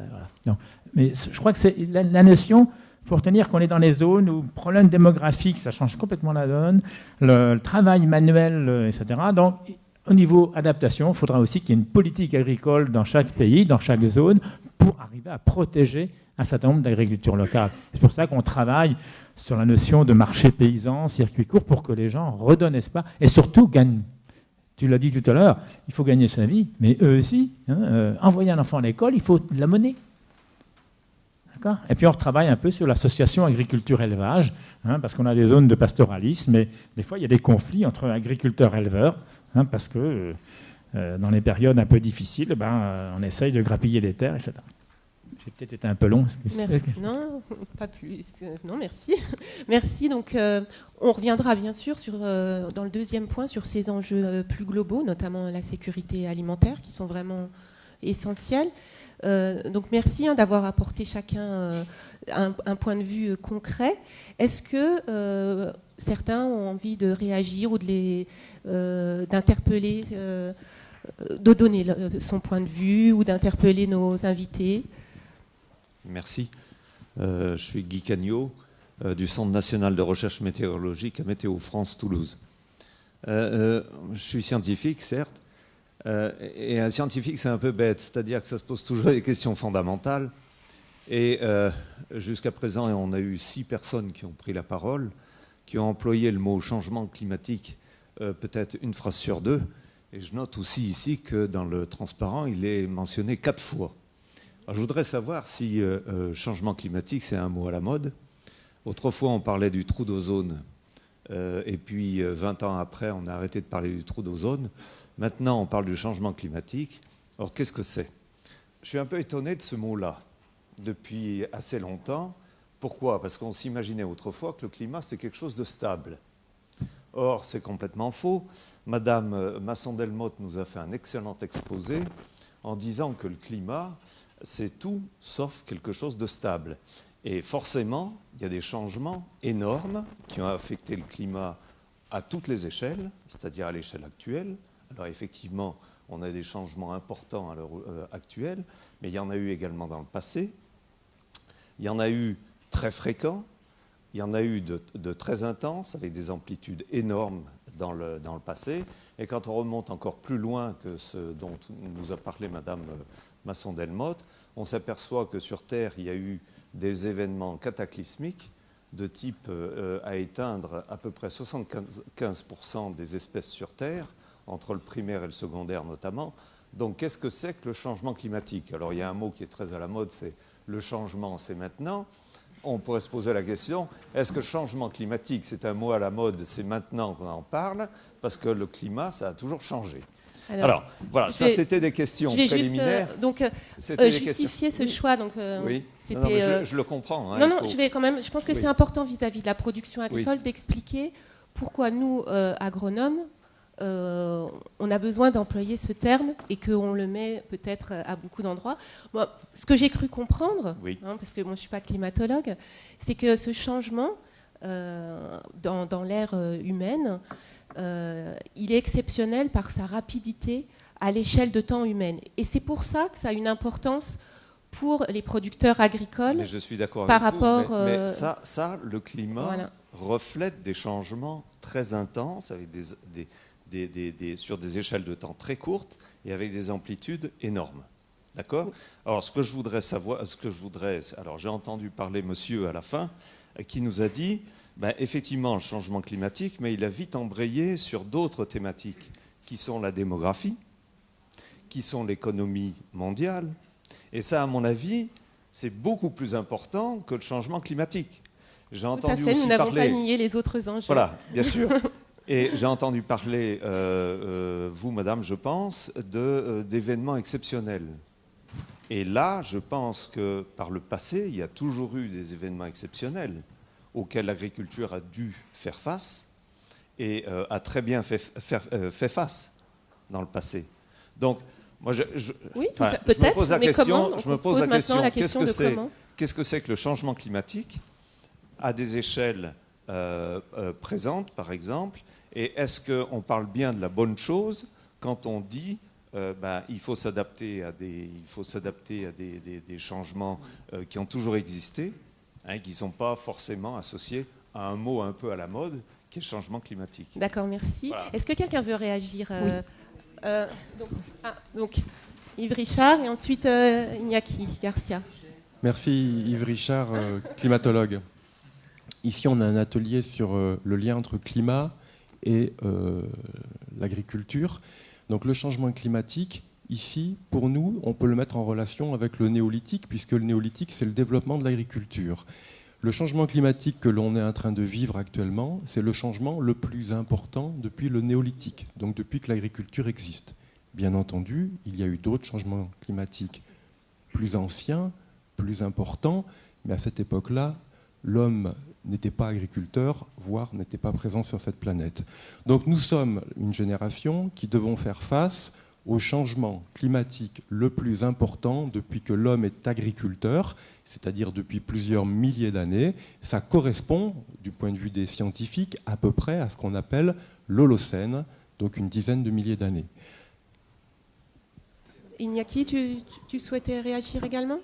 Donc, mais je crois que c'est la notion. Il faut retenir qu'on est dans les zones où le problème démographique, ça change complètement la donne, le travail manuel, etc. Donc, au niveau adaptation, il faudra aussi qu'il y ait une politique agricole dans chaque pays, dans chaque zone, pour arriver à protéger un certain nombre d'agricultures locales. C'est pour ça qu'on travaille sur la notion de marché paysan, circuit court, pour que les gens redonnent espoir et surtout gagnent. Tu l'as dit tout à l'heure, il faut gagner sa vie, mais eux aussi, envoyer un enfant à l'école, il faut de la monnaie. D'accord ? Et puis on retravaille un peu sur l'association agriculture-élevage, parce qu'on a des zones de pastoralisme, et des fois il y a des conflits entre agriculteurs et éleveurs, parce que dans les périodes un peu difficiles, on essaye de grappiller des terres, etc. J'ai peut-être été un peu long. Merci. Non, pas plus. Non, merci. Merci. Donc, on reviendra bien sûr dans le deuxième point sur ces enjeux plus globaux, notamment la sécurité alimentaire, qui sont vraiment essentiels. Donc, merci d'avoir apporté chacun un point de vue concret. Est-ce que certains ont envie de réagir ou d'interpeller, de donner son point de vue ou d'interpeller nos invités ? Merci. Je suis Guy Cagnot, du Centre national de recherche météorologique à Météo France Toulouse. Je suis scientifique, certes, et un scientifique, c'est un peu bête, c'est-à-dire que ça se pose toujours des questions fondamentales. Et jusqu'à présent, on a eu 6 personnes qui ont pris la parole, qui ont employé le mot changement climatique, peut-être une phrase sur 2. Et je note aussi ici que dans le transparent, il est mentionné 4 fois. Alors, je voudrais savoir si changement climatique, c'est un mot à la mode. Autrefois, on parlait du trou d'ozone, et puis 20 ans après, on a arrêté de parler du trou d'ozone. Maintenant, on parle du changement climatique. Alors, qu'est-ce que c'est ? Je suis un peu étonné de ce mot-là, depuis assez longtemps. Pourquoi ? Parce qu'on s'imaginait autrefois que le climat, c'était quelque chose de stable. Or, c'est complètement faux. Madame Masson-Delmotte nous a fait un excellent exposé en disant que le climat, c'est tout sauf quelque chose de stable. Et forcément, il y a des changements énormes qui ont affecté le climat à toutes les échelles, c'est-à-dire à l'échelle actuelle. Alors effectivement, on a des changements importants à l'heure actuelle, mais il y en a eu également dans le passé. Il y en a eu très fréquents, il y en a eu de très intenses, avec des amplitudes énormes dans le passé. Et quand on remonte encore plus loin que ce dont nous a parlé Madame Masson-Delmotte, on s'aperçoit que sur Terre, il y a eu des événements cataclysmiques de type à éteindre à peu près 75% des espèces sur Terre, entre le primaire et le secondaire notamment. Donc qu'est-ce que c'est que le changement climatique? Alors il y a un mot qui est très à la mode, c'est le changement, c'est maintenant. On pourrait se poser la question, est-ce que le changement climatique, c'est un mot à la mode, c'est maintenant qu'on en parle? Parce que le climat, ça a toujours changé. Alors voilà, ça c'était des questions préliminaires. Je vais juste justifier ce choix. Donc, oui, non, mais je le comprends. Hein, je vais quand même. Je pense que c'est important vis-à-vis de la production agricole d'expliquer pourquoi nous, agronomes, on a besoin d'employer ce terme et qu'on le met peut-être à beaucoup d'endroits. Bon, ce que j'ai cru comprendre, parce que moi je ne suis pas climatologue, c'est que ce changement dans l'ère humaine, il est exceptionnel par sa rapidité à l'échelle de temps humaine. Et c'est pour ça que ça a une importance pour les producteurs agricoles. Mais je suis d'accord par avec rapport, vous, mais ça, le climat reflète des changements très intenses avec sur des échelles de temps très courtes et avec des amplitudes énormes. D'accord ? Alors, ce que je voudrais savoir, alors j'ai entendu parler monsieur à la fin, qui nous a dit, effectivement, le changement climatique, mais il a vite embrayé sur d'autres thématiques, qui sont la démographie, qui sont l'économie mondiale. Et ça, à mon avis, c'est beaucoup plus important que le changement climatique. J'ai entendu aussi nous n'avons pas nié les autres enjeux. Voilà, bien sûr. Et j'ai entendu parler, vous, madame, je pense, d'événements exceptionnels. Et là, je pense que par le passé, il y a toujours eu des événements exceptionnels auxquels l'agriculture a dû faire face et a très bien fait face dans le passé. Donc, moi, je me pose la question, qu'est-ce que c'est que le changement climatique à des échelles présentes, par exemple, et est-ce qu'on parle bien de la bonne chose quand on dit il faut s'adapter à des changements qui ont toujours existé, qui ne sont pas forcément associés à un mot un peu à la mode, qui est le changement climatique. D'accord, merci. Voilà. Est-ce que quelqu'un veut réagir donc, Yves Richard et ensuite Iñaki Garcia. Merci Yves Richard, climatologue. Ici, on a un atelier sur le lien entre climat et l'agriculture. Donc le changement climatique, ici, pour nous, on peut le mettre en relation avec le néolithique, puisque le néolithique, c'est le développement de l'agriculture. Le changement climatique que l'on est en train de vivre actuellement, c'est le changement le plus important depuis le néolithique, donc depuis que l'agriculture existe. Bien entendu, il y a eu d'autres changements climatiques plus anciens, plus importants, mais à cette époque-là, l'homme n'était pas agriculteur, voire n'était pas présent sur cette planète. Donc nous sommes une génération qui devons faire face au changement climatique le plus important depuis que l'homme est agriculteur, c'est-à-dire depuis plusieurs milliers d'années. Ça correspond, du point de vue des scientifiques, à peu près à ce qu'on appelle l'Holocène, donc une dizaine de milliers d'années. Iñaki, tu souhaitais réagir également ?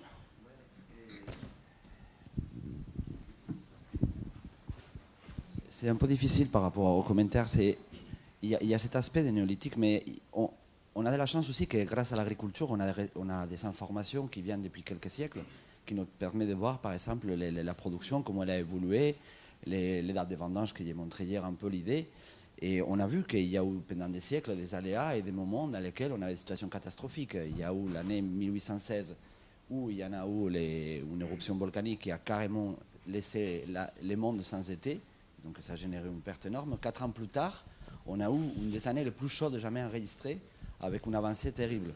C'est un peu difficile par rapport aux commentaires. Il y a cet aspect des néolithiques, mais on a de la chance aussi que grâce à l'agriculture, on a des informations qui viennent depuis quelques siècles, qui nous permettent de voir, par exemple, la production, comment elle a évolué, les dates de vendange que j'ai montré hier, un peu l'idée. Et on a vu qu'il y a eu pendant des siècles des aléas et des moments dans lesquels on avait des situations catastrophiques. Il y a eu l'année 1816 où il y en a eu une éruption volcanique qui a carrément laissé le monde sans été. Donc ça a généré une perte énorme. 4 ans plus tard, on a eu une des années les plus chaudes jamais enregistrées, avec une avancée terrible.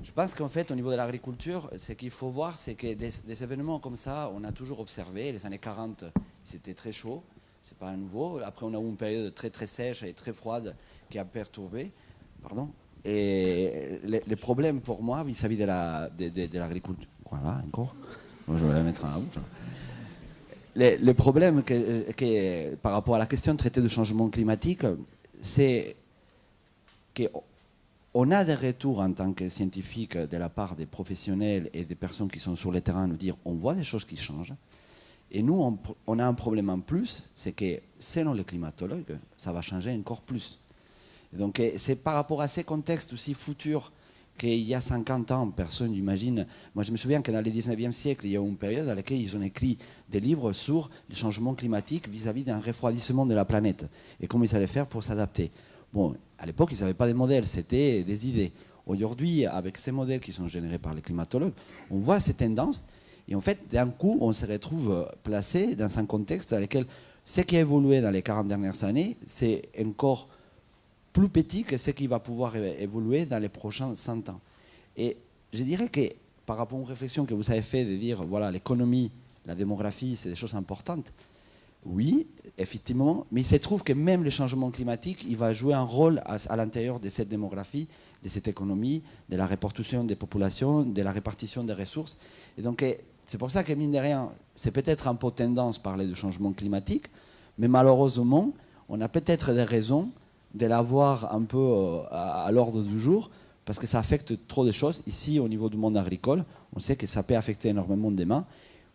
Je pense qu'en fait, au niveau de l'agriculture, ce qu'il faut voir, c'est que des événements comme ça, on a toujours observé. Les années 40, c'était très chaud, c'est pas nouveau. Après, on a eu une période très très sèche et très froide qui a perturbé. Et les problèmes pour moi vis-à-vis de l'agriculture. Voilà, encore. Bon, je vais la mettre en bouche. le problème par rapport à la question traitée de changement climatique, c'est qu'on a des retours en tant que scientifique de la part des professionnels et des personnes qui sont sur le terrain nous dire on voit des choses qui changent. Et nous, on a un problème en plus, c'est que selon les climatologues, ça va changer encore plus. Et donc c'est par rapport à ces contextes aussi futurs qu'il y a 50 ans, personne n'imagine. Moi, je me souviens que dans le 19e siècle, il y a eu une période dans laquelle ils ont écrit des livres sur les changements climatiques vis-à-vis d'un refroidissement de la planète et comment ils allaient faire pour s'adapter. Bon, à l'époque, ils n'avaient pas de modèles, c'était des idées. Aujourd'hui, avec ces modèles qui sont générés par les climatologues, on voit ces tendances. Et en fait, d'un coup, on se retrouve placé dans un contexte dans lequel ce qui a évolué dans les 40 dernières années, c'est encore plus petit que ce qui va pouvoir évoluer dans les prochains 100 ans. Et je dirais que par rapport aux réflexions que vous avez faites de dire, voilà, l'économie, la démographie, c'est des choses importantes, oui, effectivement, mais il se trouve que même le changement climatique, il va jouer un rôle à l'intérieur de cette démographie, de cette économie, de la répartition des populations, de la répartition des ressources. Et donc, c'est pour ça que, mine de rien, c'est peut-être un peu tendance parler de changement climatique, mais malheureusement, on a peut-être des raisons de l'avoir un peu à l'ordre du jour, parce que ça affecte trop de choses. Ici, au niveau du monde agricole, on sait que ça peut affecter énormément de mains,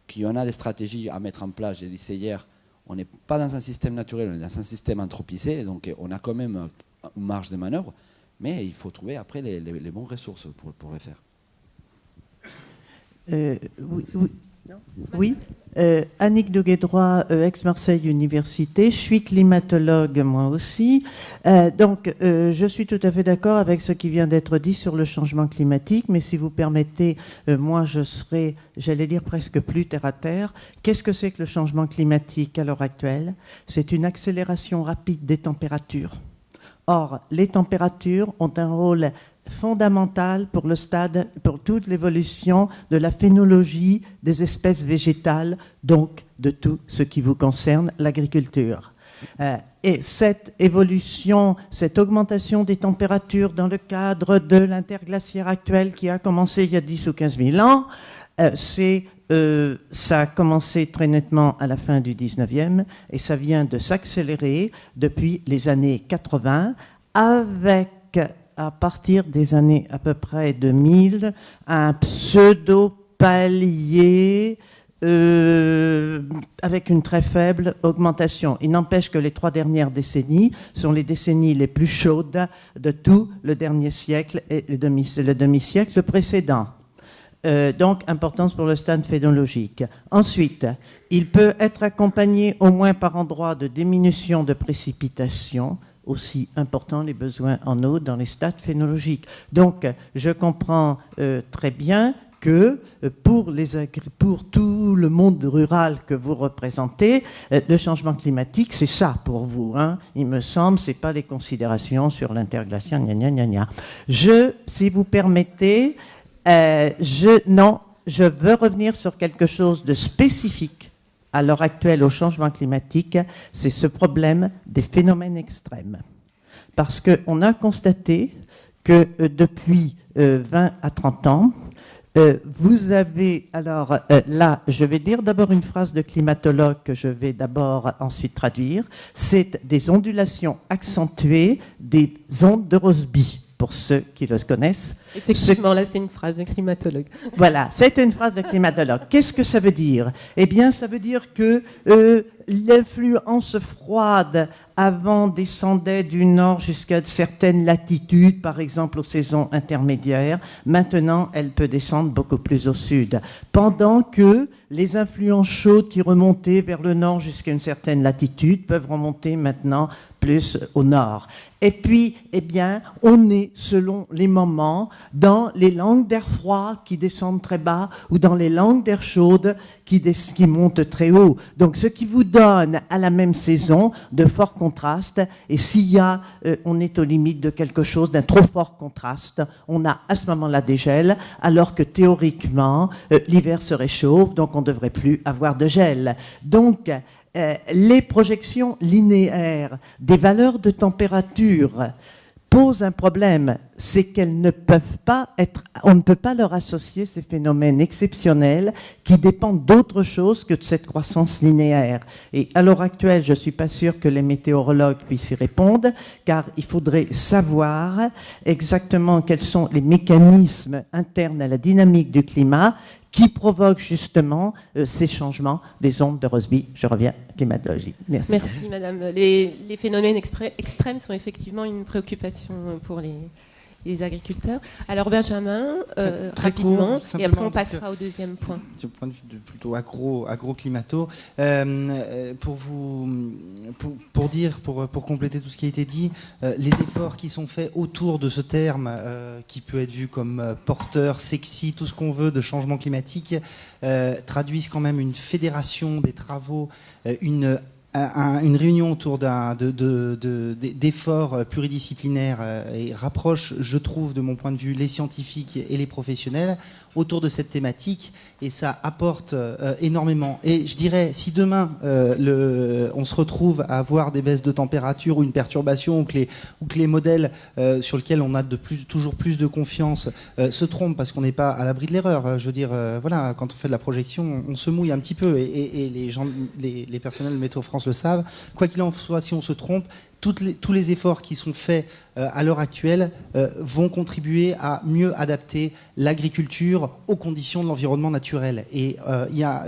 qu'il y en a des stratégies à mettre en place. J'ai dit hier, on n'est pas dans un système naturel, on est dans un système anthropisé, donc on a quand même une marge de manœuvre, mais il faut trouver après les bonnes ressources pour le faire. Oui. Annick de Guédroit, Aix-Marseille Université. Je suis climatologue moi aussi. Donc, je suis tout à fait d'accord avec ce qui vient d'être dit sur le changement climatique, mais si vous permettez, moi je serais, j'allais dire presque plus terre à terre. Qu'est-ce que c'est que le changement climatique à l'heure actuelle? C'est une accélération rapide des températures. Or, les températures ont un rôle fondamental pour pour toute l'évolution de la phénologie des espèces végétales, donc de tout ce qui vous concerne, l'agriculture. Et cette évolution, cette augmentation des températures dans le cadre de l'interglaciaire actuel qui a commencé il y a 10 ou 15 000 ans, ça a commencé très nettement à la fin du 19e et ça vient de s'accélérer depuis les années 80 avec, à partir des années à peu près 2000, un pseudo-palier avec une très faible augmentation. Il n'empêche que les 3 dernières décennies sont les décennies les plus chaudes de tout le dernier siècle et le demi-siècle précédent. Donc, importance pour le stade phénologique. Ensuite, il peut être accompagné au moins par endroits de diminution de précipitations, aussi important les besoins en eau dans les stades phénologiques. Donc, je comprends très bien que pour tout le monde rural que vous représentez, le changement climatique, c'est ça pour vous. Hein. Il me semble, c'est pas les considérations sur l'interglaciaire, gna gna gna gna. Si vous permettez, je veux revenir sur quelque chose de spécifique à l'heure actuelle au changement climatique, c'est ce problème des phénomènes extrêmes. Parce qu'on a constaté que depuis 20 à 30 ans, vous avez, alors là, je vais dire d'abord une phrase de climatologue que je vais d'abord ensuite traduire, c'est des ondulations accentuées des ondes de Rossby. Pour ceux qui le connaissent. Effectivement, là, c'est une phrase de climatologue. Voilà, c'est une phrase de climatologue. Qu'est-ce que ça veut dire? Eh bien, ça veut dire que l'influence froide avant descendait du nord jusqu'à certaines latitudes, par exemple aux saisons intermédiaires. Maintenant, elle peut descendre beaucoup plus au sud. Pendant que les influences chaudes qui remontaient vers le nord jusqu'à une certaine latitude peuvent remonter maintenant plus au nord. Et puis, eh bien, on est, selon les moments, dans les langues d'air froid qui descendent très bas ou dans les langues d'air chaudes qui montent très haut. Donc, ce qui vous donne à la même saison de forts contrastes. Et s'il y a, on est aux limites de quelque chose, d'un trop fort contraste, on a à ce moment-là des gels, alors que théoriquement, l'hiver se réchauffe, donc on ne devrait plus avoir de gel. Donc, les projections linéaires des valeurs de température posent un problème c'est qu'elles ne peuvent pas être, on ne peut pas leur associer ces phénomènes exceptionnels qui dépendent d'autre chose que de cette croissance linéaire. Et à l'heure actuelle, je ne suis pas sûre que les météorologues puissent y répondre, car il faudrait savoir exactement quels sont les mécanismes internes à la dynamique du climat qui provoquent justement ces changements des ondes de Rossby. Je reviens à climatologie. Merci. Merci, madame. Les phénomènes extrêmes sont effectivement une préoccupation pour les agriculteurs. Alors Benjamin, très rapidement, court, et après on passera au deuxième point. Du point de vue plutôt agro-climato, pour compléter tout ce qui a été dit, les efforts qui sont faits autour de ce terme, qui peut être vu comme porteur, sexy, tout ce qu'on veut de changement climatique, traduisent quand même une fédération des travaux, une réunion autour d'efforts pluridisciplinaires et rapproche, je trouve, de mon point de vue, les scientifiques et les professionnels autour de cette thématique, et ça apporte énormément. Et je dirais, si demain on se retrouve à avoir des baisses de température ou une perturbation, ou que les modèles sur lesquels on a toujours plus de confiance se trompent parce qu'on n'est pas à l'abri de l'erreur. Je veux dire, voilà, quand on fait de la projection, on se mouille un petit peu, et les personnels de Météo France le savent. Quoi qu'il en soit, si on se trompe, tous les efforts qui sont faits à l'heure actuelle vont contribuer à mieux adapter l'agriculture aux conditions de l'environnement naturel. Et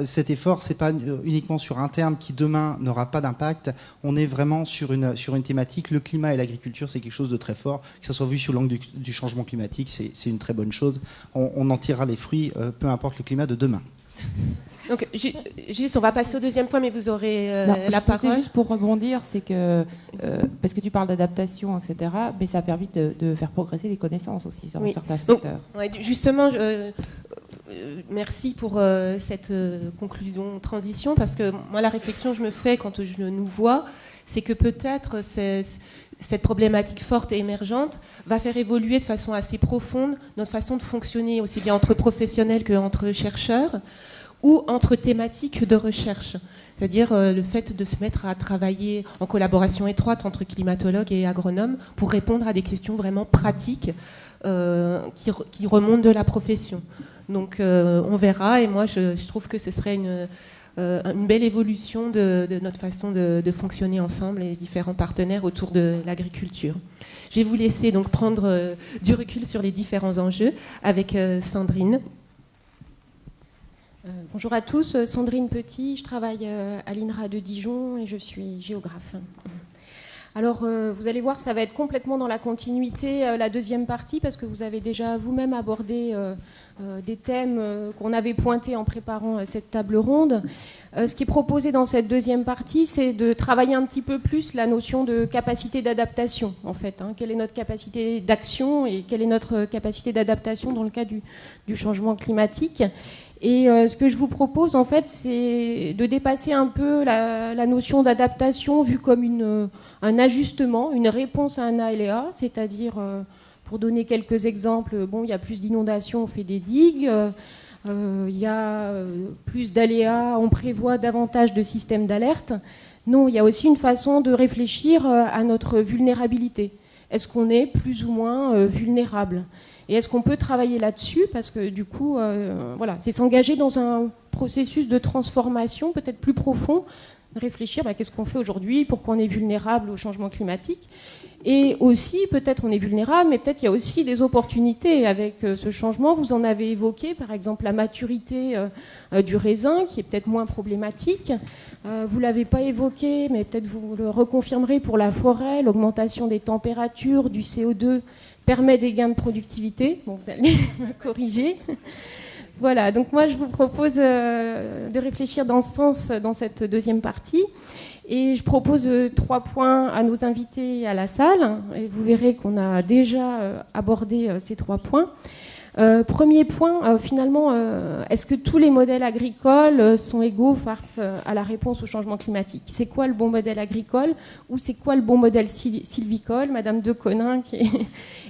cet effort, c'est pas uniquement sur un terme qui demain n'aura pas d'impact. On est vraiment sur une thématique. Le climat et l'agriculture, c'est quelque chose de très fort. Que ça soit vu sous l'angle du changement climatique, c'est une très bonne chose. On en tirera les fruits, peu importe le climat de demain. Donc, juste, on va passer au deuxième point, mais vous aurez la parole. Juste pour rebondir, c'est que, parce que tu parles d'adaptation, etc., mais ça a permis de faire progresser les connaissances aussi sur certains secteurs. Ouais, justement, merci pour cette conclusion transition, parce que moi, la réflexion que je me fais quand je nous vois, c'est que peut-être cette problématique forte et émergente va faire évoluer de façon assez profonde notre façon de fonctionner, aussi bien entre professionnels qu'entre chercheurs, ou entre thématiques de recherche. C'est-à-dire le fait de se mettre à travailler en collaboration étroite entre climatologues et agronomes pour répondre à des questions vraiment pratiques qui remontent de la profession. Donc on verra, et moi je trouve que ce serait une belle évolution de notre façon de fonctionner ensemble, les différents partenaires autour de l'agriculture. Je vais vous laisser donc prendre du recul sur les différents enjeux avec Sandrine. Bonjour à tous, Sandrine Petit, je travaille à l'INRA de Dijon et je suis géographe. Alors vous allez voir, ça va être complètement dans la continuité, la deuxième partie, parce que vous avez déjà vous-même abordé des thèmes qu'on avait pointés en préparant cette table ronde. Ce qui est proposé dans cette deuxième partie, c'est de travailler un petit peu plus la notion de capacité d'adaptation, en fait. Quelle est notre capacité d'action et quelle est notre capacité d'adaptation dans le cas du changement climatique. Et ce que je vous propose, en fait, c'est de dépasser un peu la notion d'adaptation vue comme un ajustement, une réponse à un aléa, c'est-à-dire, pour donner quelques exemples, bon, il y a plus d'inondations, on fait des digues, il y a plus d'aléas, on prévoit davantage de systèmes d'alerte. Non, il y a aussi une façon de réfléchir à notre vulnérabilité. Est-ce qu'on est plus ou moins vulnérable ? Et est-ce qu'on peut travailler là-dessus ? Parce que du coup, voilà, c'est s'engager dans un processus de transformation peut-être plus profond, réfléchir qu'est-ce qu'on fait aujourd'hui, pourquoi on est vulnérable au changement climatique. Et aussi, peut-être on est vulnérable, mais peut-être il y a aussi des opportunités avec ce changement. Vous en avez évoqué, par exemple, la maturité du raisin, qui est peut-être moins problématique. Vous ne l'avez pas évoqué, mais peut-être vous le reconfirmerez pour la forêt, l'augmentation des températures, du CO2, permet des gains de productivité. Bon, vous allez me corriger. Voilà, donc moi je vous propose de réfléchir dans ce sens dans cette deuxième partie. Et je propose 3 points à nos invités à la salle. Et vous verrez qu'on a déjà abordé ces 3 points. Premier point, finalement, est-ce que tous les modèles agricoles sont égaux face à la réponse au changement climatique ? C'est quoi le bon modèle agricole ou c'est quoi le bon modèle sylvicole ? Madame de Coninck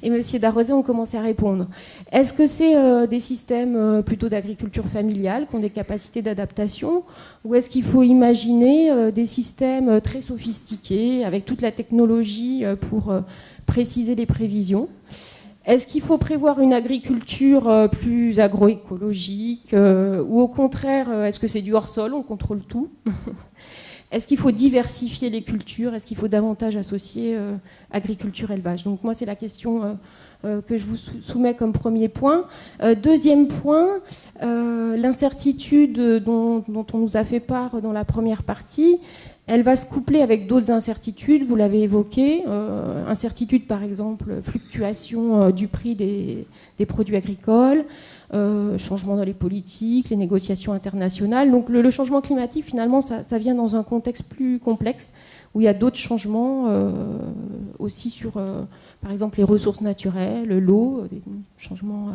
et Monsieur Darrosé ont commencé à répondre. Est-ce que c'est des systèmes plutôt d'agriculture familiale qui ont des capacités d'adaptation ou est-ce qu'il faut imaginer des systèmes très sophistiqués avec toute la technologie pour préciser les prévisions ? Est-ce qu'il faut prévoir une agriculture plus agroécologique ou au contraire, est-ce que c'est du hors-sol, on contrôle tout? Est-ce qu'il faut diversifier les cultures? Est-ce qu'il faut davantage associer agriculture-élevage? Donc moi, c'est la question que je vous soumets comme premier point. Deuxième point, l'incertitude dont on nous a fait part dans la première partie, elle va se coupler avec d'autres incertitudes, vous l'avez évoqué, incertitude par exemple, fluctuation du prix des produits agricoles, changement dans les politiques, les négociations internationales. Donc le changement climatique, finalement, ça vient dans un contexte plus complexe, où il y a d'autres changements aussi sur, par exemple, les ressources naturelles, l'eau, des changements,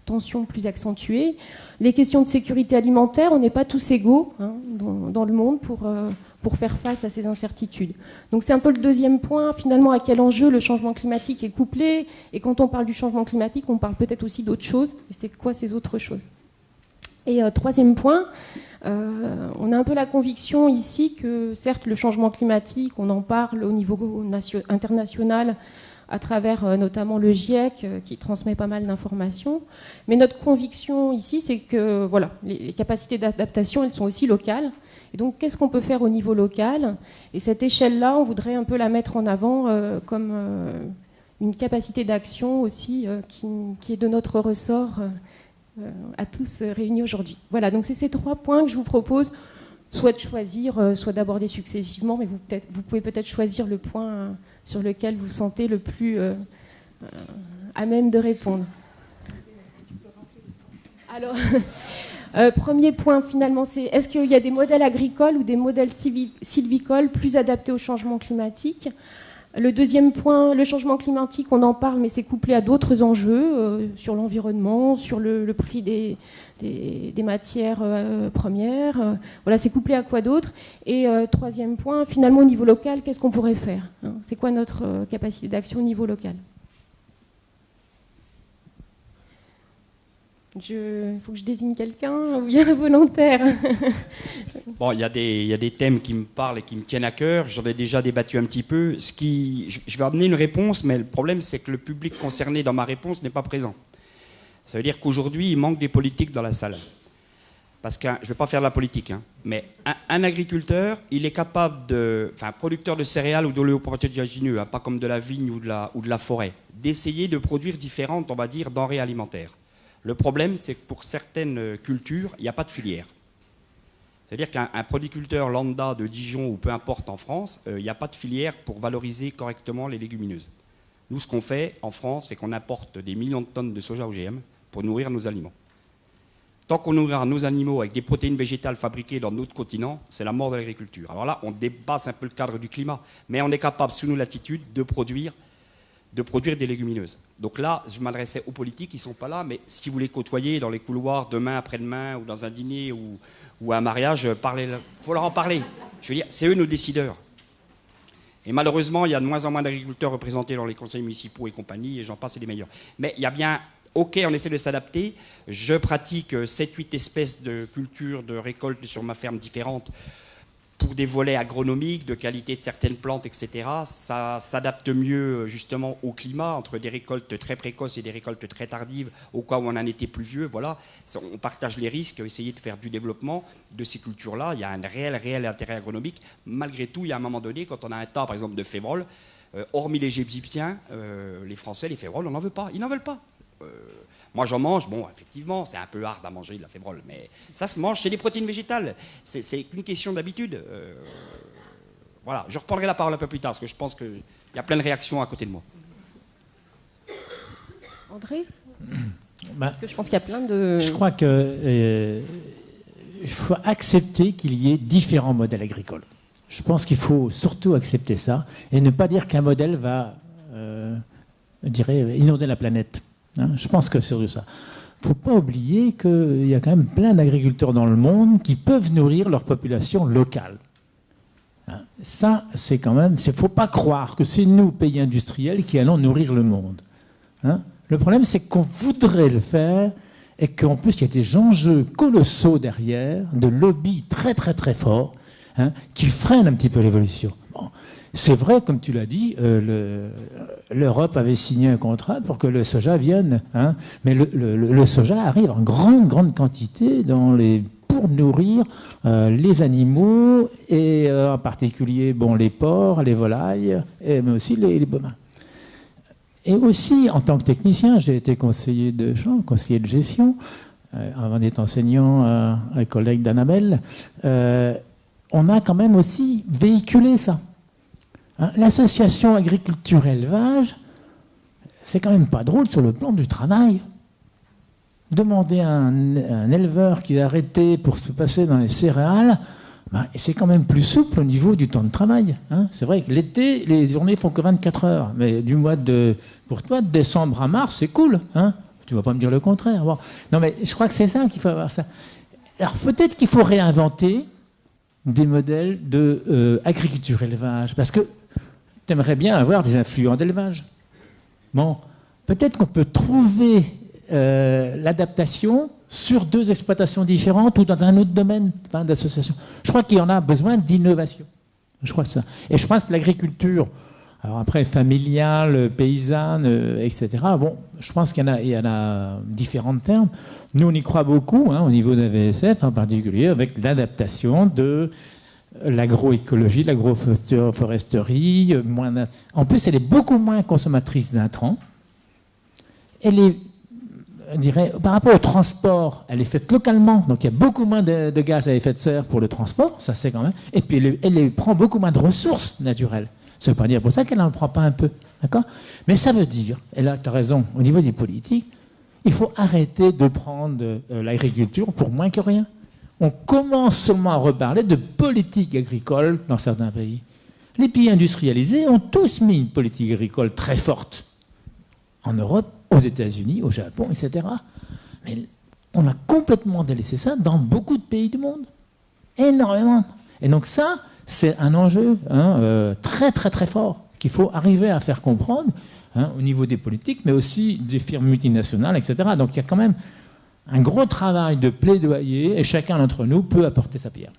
tensions plus accentuées. Les questions de sécurité alimentaire, on n'est pas tous égaux dans le monde pour faire face à ces incertitudes. Donc c'est un peu le deuxième point, finalement, à quel enjeu le changement climatique est couplé. Et quand on parle du changement climatique, on parle peut-être aussi d'autres choses. Et c'est quoi ces autres choses? Et troisième point, on a un peu la conviction ici que, certes, le changement climatique, on en parle au niveau international, à travers notamment le GIEC, qui transmet pas mal d'informations. Mais notre conviction ici, c'est que voilà, les capacités d'adaptation, elles sont aussi locales. Et donc, qu'est-ce qu'on peut faire au niveau local? Et cette échelle-là, on voudrait un peu la mettre en avant comme une capacité d'action aussi qui est de notre ressort à tous réunis aujourd'hui. Voilà, donc c'est ces 3 points que je vous propose, soit de choisir, soit d'aborder successivement, mais vous pouvez peut-être choisir le point sur lequel vous vous sentez le plus à même de répondre. Alors... premier point, finalement, c'est est-ce qu'il y a des modèles agricoles ou des modèles sylvicoles plus adaptés au changement climatique? Le deuxième point, le changement climatique, on en parle, mais c'est couplé à d'autres enjeux sur l'environnement, sur le prix des matières premières. Voilà, c'est couplé à quoi d'autre? Et troisième point, finalement, au niveau local, qu'est-ce qu'on pourrait faire? C'est quoi notre capacité d'action au niveau local? Il faut que je désigne quelqu'un ou il y a un volontaire? Bon, il y a des thèmes qui me parlent et qui me tiennent à cœur. J'en ai déjà débattu un petit peu. Je vais amener une réponse, mais le problème, c'est que le public concerné dans ma réponse n'est pas présent. Ça veut dire qu'aujourd'hui, il manque des politiques dans la salle. Parce que, je ne vais pas faire de la politique, mais un agriculteur, il est capable un producteur de céréales ou d'oléoprotéagineux, pas comme de la vigne ou de la forêt, d'essayer de produire différentes, on va dire, denrées alimentaires. Le problème, c'est que pour certaines cultures, il n'y a pas de filière. C'est-à-dire qu'un producteur lambda de Dijon ou peu importe en France, il n'y a pas de filière pour valoriser correctement les légumineuses. Nous, ce qu'on fait en France, c'est qu'on importe des millions de tonnes de soja OGM pour nourrir nos aliments. Tant qu'on nourrira nos animaux avec des protéines végétales fabriquées dans notre continent, c'est la mort de l'agriculture. Alors là, on dépasse un peu le cadre du climat, mais on est capable, sous nos latitudes, de produire des légumineuses. Donc là, je m'adressais aux politiques, ils ne sont pas là, mais si vous les côtoyez dans les couloirs demain, après-demain, ou dans un dîner ou un mariage, il faut leur en parler. Je veux dire, c'est eux nos décideurs. Et malheureusement, il y a de moins en moins d'agriculteurs représentés dans les conseils municipaux et compagnie, et j'en passe, c'est les meilleurs. Mais il y a bien... Ok, on essaie de s'adapter. Je pratique 7-8 espèces de cultures, de récoltes sur ma ferme différentes, pour des volets agronomiques, de qualité de certaines plantes, etc. Ça s'adapte mieux justement au climat, entre des récoltes très précoces et des récoltes très tardives, au cas où on a un été pluvieux. Voilà. On partage les risques, essayer de faire du développement de ces cultures-là. Il y a un réel intérêt agronomique. Malgré tout, il y a un moment donné, quand on a un tas, par exemple, de févroles, hormis les Égyptiens, les Français, les févroles, on n'en veut pas. Ils n'en veulent pas. Moi j'en mange, bon effectivement c'est un peu hard à manger de la févrole, mais ça se mange, c'est des protéines végétales, c'est une question d'habitude. Voilà, je reprendrai la parole un peu plus tard parce que je pense qu'il y a plein de réactions à côté de moi. André, parce que je pense qu'il y a plein de... Je crois qu'il faut accepter qu'il y ait différents modèles agricoles. Je pense qu'il faut surtout accepter ça et ne pas dire qu'un modèle va, je dirais, inonder la planète. Je pense que c'est sur ça. Il ne faut pas oublier qu'il y a quand même plein d'agriculteurs dans le monde qui peuvent nourrir leur population locale. Ça, c'est quand même... Il ne faut pas croire que c'est nous, pays industriels, qui allons nourrir le monde. Le problème, c'est qu'on voudrait le faire et qu'en plus, il y a des enjeux colossaux derrière, de lobbies très, très, très forts, qui freinent un petit peu l'évolution. Bon. c'est vrai, comme tu l'as dit, l'Europe avait signé un contrat pour que le soja vienne. Hein, mais le soja arrive en grande quantité pour nourrir les animaux, et en particulier les porcs, les volailles, mais aussi les bovins. Et aussi, en tant que technicien, j'ai été conseiller de champ, conseiller de gestion, avant d'être enseignant à collègue d'Annabelle. On a quand même aussi véhiculé ça. Hein, l'association agriculture-élevage, c'est quand même pas drôle sur le plan du travail. Demander à un éleveur qui est arrêté pour se passer dans les céréales, c'est quand même plus souple au niveau du temps de travail. Hein. C'est vrai que l'été, les journées font que 24 heures. Mais pour toi, de décembre à mars, c'est cool. Hein. Tu ne vas pas me dire le contraire. Bon. Non, mais je crois que c'est ça qu'il faut avoir ça. Alors peut-être qu'il faut réinventer des modèles d'agriculture-élevage. Parce que tu aimerais bien avoir des influents d'élevage. Bon, peut-être qu'on peut trouver l'adaptation sur 2 exploitations différentes ou dans un autre domaine d'association. Je crois qu'il y en a besoin d'innovation. Je crois ça. Et je pense que l'agriculture, alors après familiale, paysanne, etc. Bon, je pense qu'il y en a différents termes. Nous, on y croit beaucoup, au niveau de la VSF en particulier, avec l'adaptation de l'agroécologie, l'agroforesterie. En plus, elle est beaucoup moins consommatrice d'intrants. Elle est, je dirais, par rapport au transport, elle est faite localement, donc il y a beaucoup moins de gaz à effet de serre pour le transport, ça c'est quand même. Et puis elle prend beaucoup moins de ressources naturelles. Ça ne veut pas dire pour ça qu'elle n'en prend pas un peu, d'accord ? Mais ça veut dire, et là tu as raison, au niveau des politiques, il faut arrêter de prendre l'agriculture pour moins que rien. On commence seulement à reparler de politique agricole dans certains pays. Les pays industrialisés ont tous mis une politique agricole très forte. En Europe, aux États-Unis, au Japon, etc. Mais on a complètement délaissé ça dans beaucoup de pays du monde. Énormément. Et donc ça, c'est un enjeu très très très fort qu'il faut arriver à faire comprendre au niveau des politiques, mais aussi des firmes multinationales, etc. Donc il y a quand même un gros travail de plaidoyer et chacun d'entre nous peut apporter sa pierre.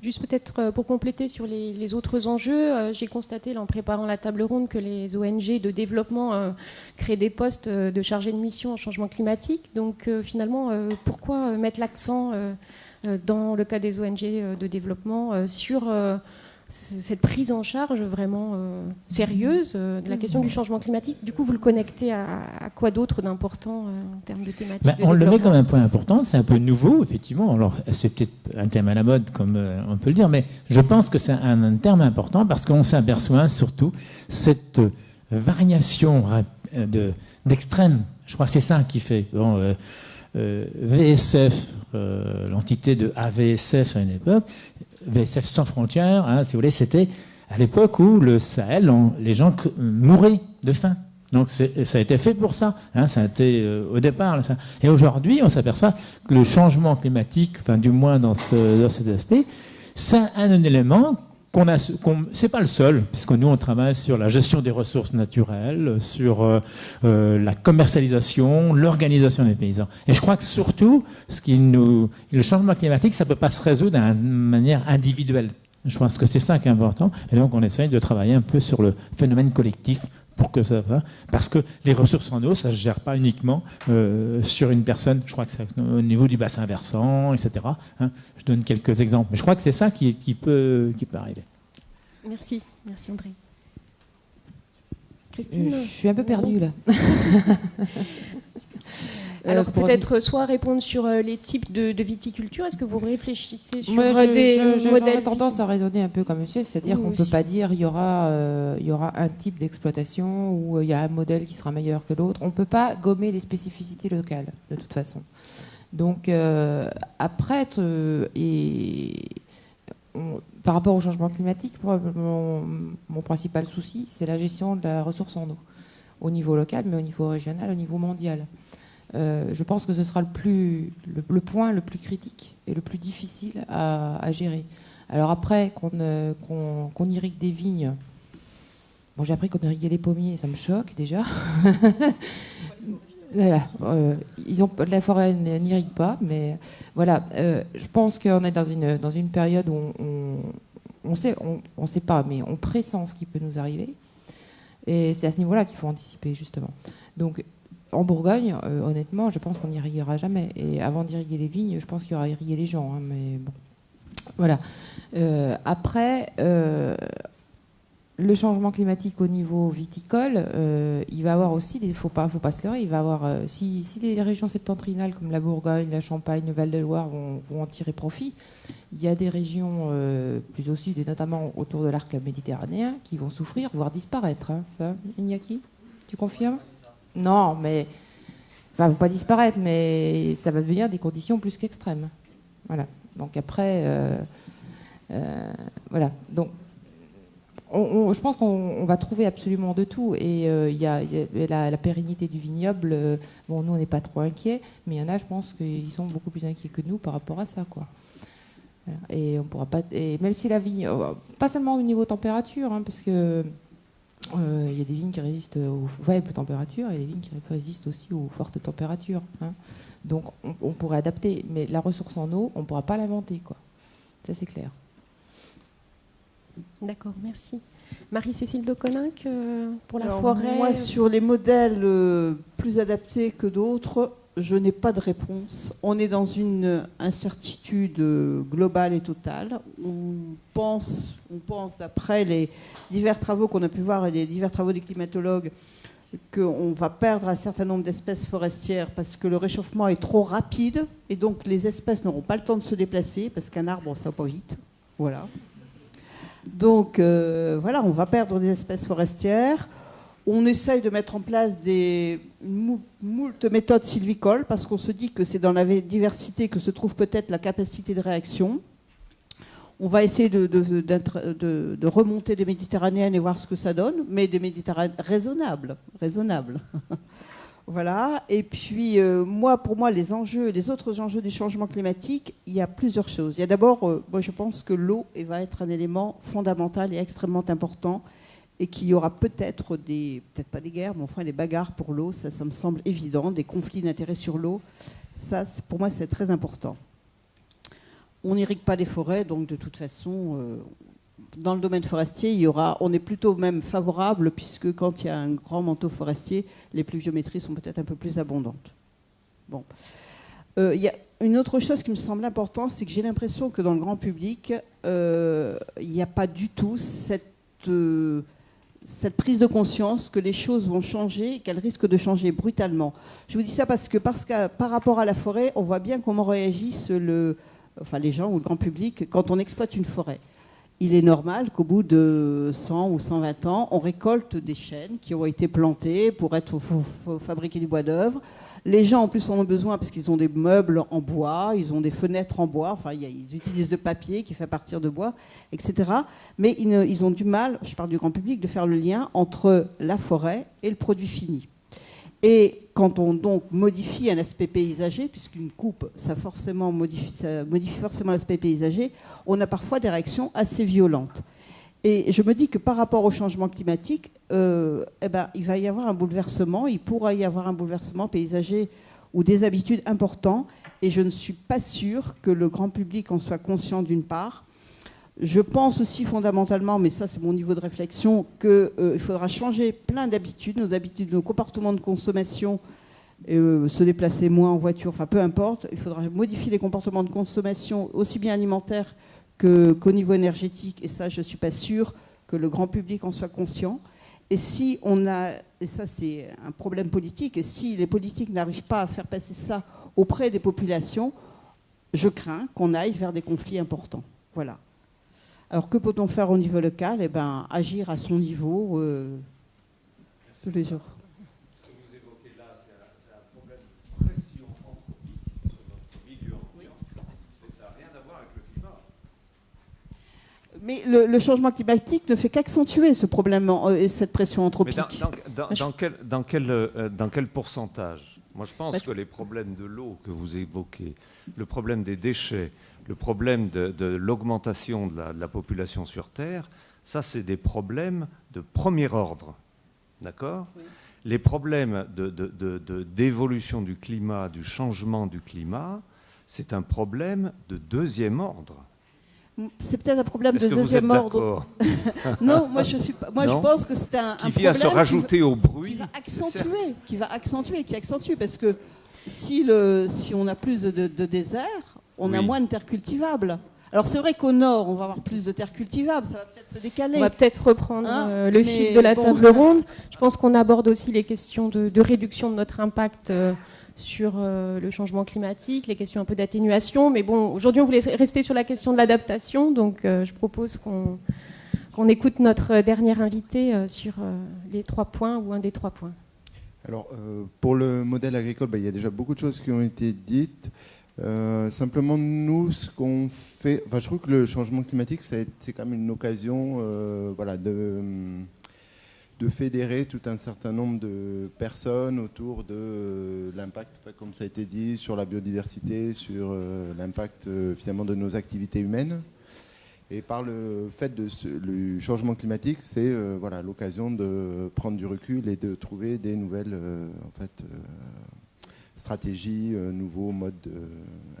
Juste peut-être pour compléter sur les autres enjeux, j'ai constaté là, en préparant la table ronde que les ONG de développement créent des postes de chargés de mission en changement climatique. Donc finalement, pourquoi mettre l'accent dans le cas des ONG de développement sur cette prise en charge vraiment sérieuse de la question du changement climatique? Du coup, vous le connectez à quoi d'autre d'important en termes de thématique? On le met comme un point important, c'est un peu nouveau, effectivement. Alors, c'est peut-être un terme à la mode, comme on peut le dire, mais je pense que c'est un terme important parce qu'on s'aperçoit surtout cette variation d'extrême. Je crois que c'est ça qui fait. VSF, l'entité de AVSF à une époque, VSF sans frontières, si vous voulez, c'était à l'époque où le Sahel, les gens mouraient de faim. Donc ça a été fait pour ça. Ça a été au départ. Ça. Et aujourd'hui, on s'aperçoit que le changement climatique, enfin du moins dans cet aspect, c'est un élément c'est pas le seul, puisque nous on travaille sur la gestion des ressources naturelles, sur la commercialisation, l'organisation des paysans. Et je crois que surtout, le changement climatique, ça peut pas se résoudre de manière individuelle. Je pense que c'est ça qui est important. Et donc on essaye de travailler un peu sur le phénomène collectif pour que ça va. Parce que les ressources en eau, ça ne se gère pas uniquement sur une personne. Je crois que c'est au niveau du bassin versant, etc. Je donne quelques exemples. Mais je crois que c'est ça qui peut arriver. Merci. Merci André. Christine, je suis un peu perdue là. Alors peut-être soit répondre sur les types de viticulture. Est-ce que vous réfléchissez sur des modèles? J'aurais tendance à raisonner un peu comme monsieur, c'est-à-dire qu'on ne peut pas dire il y aura un type d'exploitation ou il y a un modèle qui sera meilleur que l'autre. On ne peut pas gommer les spécificités locales, de toute façon. Donc après, par rapport au changement climatique, mon principal souci, c'est la gestion de la ressource en eau, au niveau local, mais au niveau régional, au niveau mondial. Je pense que ce sera le point le plus critique et le plus difficile à gérer. Alors après, qu'on irrigue des vignes, bon, j'ai appris qu'on irriguait les pommiers, ça me choque déjà. Voilà, la forêt n'irrigue pas, mais voilà, je pense qu'on est dans une période où on on sait pas, mais on pressent ce qui peut nous arriver. Et c'est à ce niveau-là qu'il faut anticiper, justement. Donc, en Bourgogne, honnêtement, je pense qu'on n'y irriguera jamais. Et avant d'irriguer les vignes, je pense qu'il y aura irriguer les gens. Hein, mais bon, voilà. Après, le changement climatique au niveau viticole, il va avoir aussi, il faut pas se leurrer, il va avoir, si les régions septentrionales comme la Bourgogne, la Champagne, le Val-de-Loire vont en tirer profit, il y a des régions plus au sud et notamment autour de l'arc méditerranéen qui vont souffrir, voire disparaître. Hein. Iñaki, tu confirmes? Non, mais enfin, pas disparaître, mais ça va devenir des conditions plus qu'extrêmes. Voilà. Donc après, voilà. Donc je pense qu'on va trouver absolument de tout. Et il y a la pérennité du vignoble. Bon, nous, on n'est pas trop inquiets, mais il y en a, je pense qu'ils sont beaucoup plus inquiets que nous par rapport à ça, quoi. Et on pourra pas. Et même si la vigne, pas seulement au niveau température, hein, parce que il y a des vignes qui résistent aux faibles températures et des vignes qui résistent aussi aux fortes températures. Hein. Donc, on pourrait adapter, mais la ressource en eau, on ne pourra pas l'inventer, quoi. Ça, c'est clair. D'accord, merci. Marie-Cécile de Coninck, pour la forêt. Moi, sur les modèles plus adaptés que d'autres, je n'ai pas de réponse. On est dans une incertitude globale et totale. On pense d'après les divers travaux qu'on a pu voir et les divers travaux des climatologues, qu'on va perdre un certain nombre d'espèces forestières parce que le réchauffement est trop rapide et donc les espèces n'auront pas le temps de se déplacer parce qu'un arbre, ça va pas vite. Voilà. Donc voilà, on va perdre des espèces forestières. On essaye de mettre en place des moult méthodes sylvicoles parce qu'on se dit que c'est dans la diversité que se trouve peut-être la capacité de réaction. On va essayer de remonter des méditerranéennes et voir ce que ça donne, mais des méditerranéennes raisonnables. Voilà. Et puis, pour moi, les autres enjeux du changement climatique, il y a plusieurs choses. Il y a d'abord, moi, je pense que l'eau va être un élément fondamental et extrêmement important, et qu'il y aura peut-être pas des guerres, mais enfin des bagarres pour l'eau. Ça me semble évident, des conflits d'intérêts sur l'eau. Ça, pour moi, c'est très important. On n'irrigue pas des forêts, donc de toute façon, dans le domaine forestier, on est plutôt même favorable, puisque quand il y a un grand manteau forestier, les pluviométries sont peut-être un peu plus abondantes. Bon. Il y a une autre chose qui me semble importante, c'est que j'ai l'impression que dans le grand public, il n'y a pas du tout cette prise de conscience que les choses vont changer et qu'elles risquent de changer brutalement. Je vous dis ça parce que par rapport à la forêt, on voit bien comment réagissent les gens ou le grand public quand on exploite une forêt. Il est normal qu'au bout de 100 ou 120 ans, on récolte des chênes qui ont été plantés pour fabriquer du bois d'œuvre. Les gens, en plus, en ont besoin parce qu'ils ont des meubles en bois, ils ont des fenêtres en bois, ils utilisent de papier qui fait à partir de bois, etc. Mais ils ont du mal, je parle du grand public, de faire le lien entre la forêt et le produit fini. Et quand on donc modifie un aspect paysager, puisqu'une coupe, ça modifie forcément l'aspect paysager, on a parfois des réactions assez violentes. Et je me dis que par rapport au changement climatique, il va y avoir un bouleversement, il pourra y avoir un bouleversement paysager ou des habitudes importants, et je ne suis pas sûre que le grand public en soit conscient d'une part. Je pense aussi fondamentalement, mais ça c'est mon niveau de réflexion, qu'il faudra changer plein d'habitudes, nos comportements de consommation, se déplacer moins en voiture, enfin peu importe. Il faudra modifier les comportements de consommation aussi bien alimentaires qu'au niveau énergétique, et ça je ne suis pas sûre que le grand public en soit conscient. Et si et ça c'est un problème politique, et si les politiques n'arrivent pas à faire passer ça auprès des populations, je crains qu'on aille vers des conflits importants. Voilà. Alors que peut-on faire au niveau local? Agir à son niveau tous les jours. Ce que vous évoquez là, c'est un problème de pression anthropique sur notre milieu ambiant, mais ça n'a rien à voir avec le climat. Mais le changement climatique ne fait qu'accentuer ce problème et cette pression anthropique. Mais dans quel pourcentage? Moi, je pense que les problèmes de l'eau que vous évoquez, le problème des déchets, le problème de l'augmentation de la population sur Terre, ça, c'est des problèmes de premier ordre. D'accord ? Oui. Les problèmes d'évolution du climat, du changement du climat, c'est un problème de deuxième ordre. C'est peut-être un problème Est-ce de que vous êtes deuxième ordre. Non, moi je suis pas. Moi je pense que c'est un qui problème vient se rajouter au bruit, qui va accentuer, parce que si on a plus de désert, on a moins de terres cultivables. Alors c'est vrai qu'au nord, on va avoir plus de terres cultivables, ça va peut-être se décaler. On va peut-être reprendre le fil de la table ronde. Je pense qu'on aborde aussi les questions de réduction de notre impact sur le changement climatique, les questions un peu d'atténuation. Mais bon, aujourd'hui, on voulait rester sur la question de l'adaptation, donc je propose qu'on écoute notre dernier invité sur les 3 points ou un des 3 points. Alors, pour le modèle agricole, il y a déjà beaucoup de choses qui ont été dites. Simplement, nous, ce qu'on fait, je trouve que le changement climatique, c'est quand même une occasion de fédérer tout un certain nombre de personnes autour de l'impact, comme ça a été dit, sur la biodiversité, sur l'impact finalement de nos activités humaines. Et par le fait du changement climatique, c'est l'occasion de prendre du recul et de trouver des nouvelles stratégies, nouveaux modes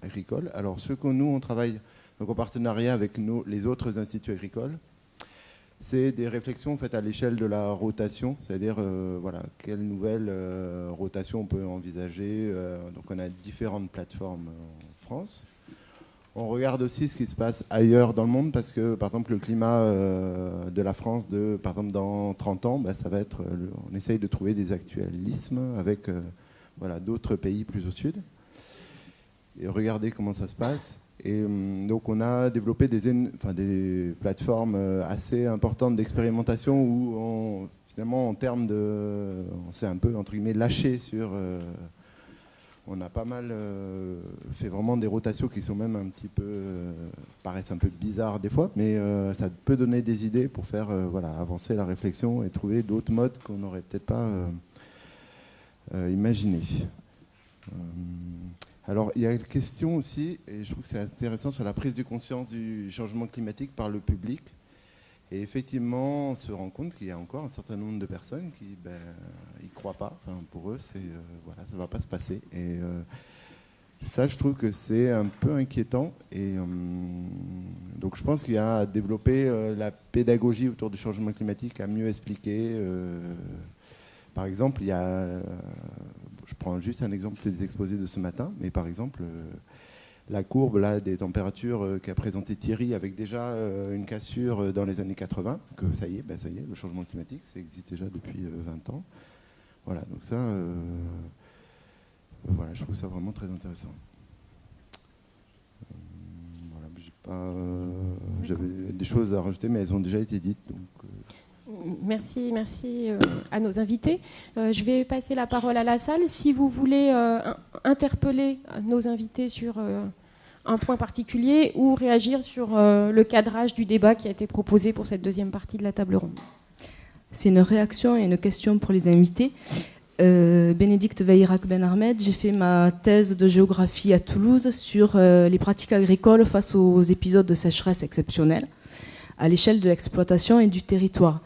agricoles. Alors, ce que nous, on travaille donc, en partenariat avec les autres instituts agricoles, c'est des réflexions faites à l'échelle de la rotation, c'est-à-dire quelle nouvelle rotation on peut envisager. Donc, on a différentes plateformes en France. On regarde aussi ce qui se passe ailleurs dans le monde, parce que, par exemple, le climat de la France, par exemple, dans 30 ans, ça va être... on essaye de trouver des actualismes avec... d'autres pays plus au sud, et regarder comment ça se passe. Et donc on a développé des plateformes assez importantes d'expérimentation où finalement en termes de... on s'est un peu entre guillemets lâché sur... on a pas mal fait vraiment des rotations qui sont même un petit peu... paraissent un peu bizarres des fois, mais ça peut donner des idées pour faire avancer la réflexion et trouver d'autres modes qu'on n'aurait peut-être pas... imaginer. Alors, il y a une question aussi, et je trouve que c'est intéressant, sur la prise de conscience du changement climatique par le public. Et effectivement, on se rend compte qu'il y a encore un certain nombre de personnes qui y croient pas. Enfin, pour eux, ça ne va pas se passer. Et ça, je trouve que c'est un peu inquiétant. Et donc, je pense qu'il y a à développer la pédagogie autour du changement climatique, à mieux expliquer. Par exemple, je prends juste un exemple des exposés de ce matin, mais par exemple, la courbe là, des températures qu'a présenté Thierry avec déjà une cassure dans les années 80, que ça y est, le changement climatique, ça existe déjà depuis 20 ans. Voilà, donc ça, je trouve ça vraiment très intéressant. J'avais des choses à rajouter, mais elles ont déjà été dites. Donc, Merci à nos invités. Je vais passer la parole à la salle. Si vous voulez interpeller nos invités sur un point particulier ou réagir sur le cadrage du débat qui a été proposé pour cette deuxième partie de la table ronde. C'est une réaction et une question pour les invités. Bénédicte Veïrak Ben Ahmed, j'ai fait ma thèse de géographie à Toulouse sur les pratiques agricoles face aux épisodes de sécheresse exceptionnels à l'échelle de l'exploitation et du territoire.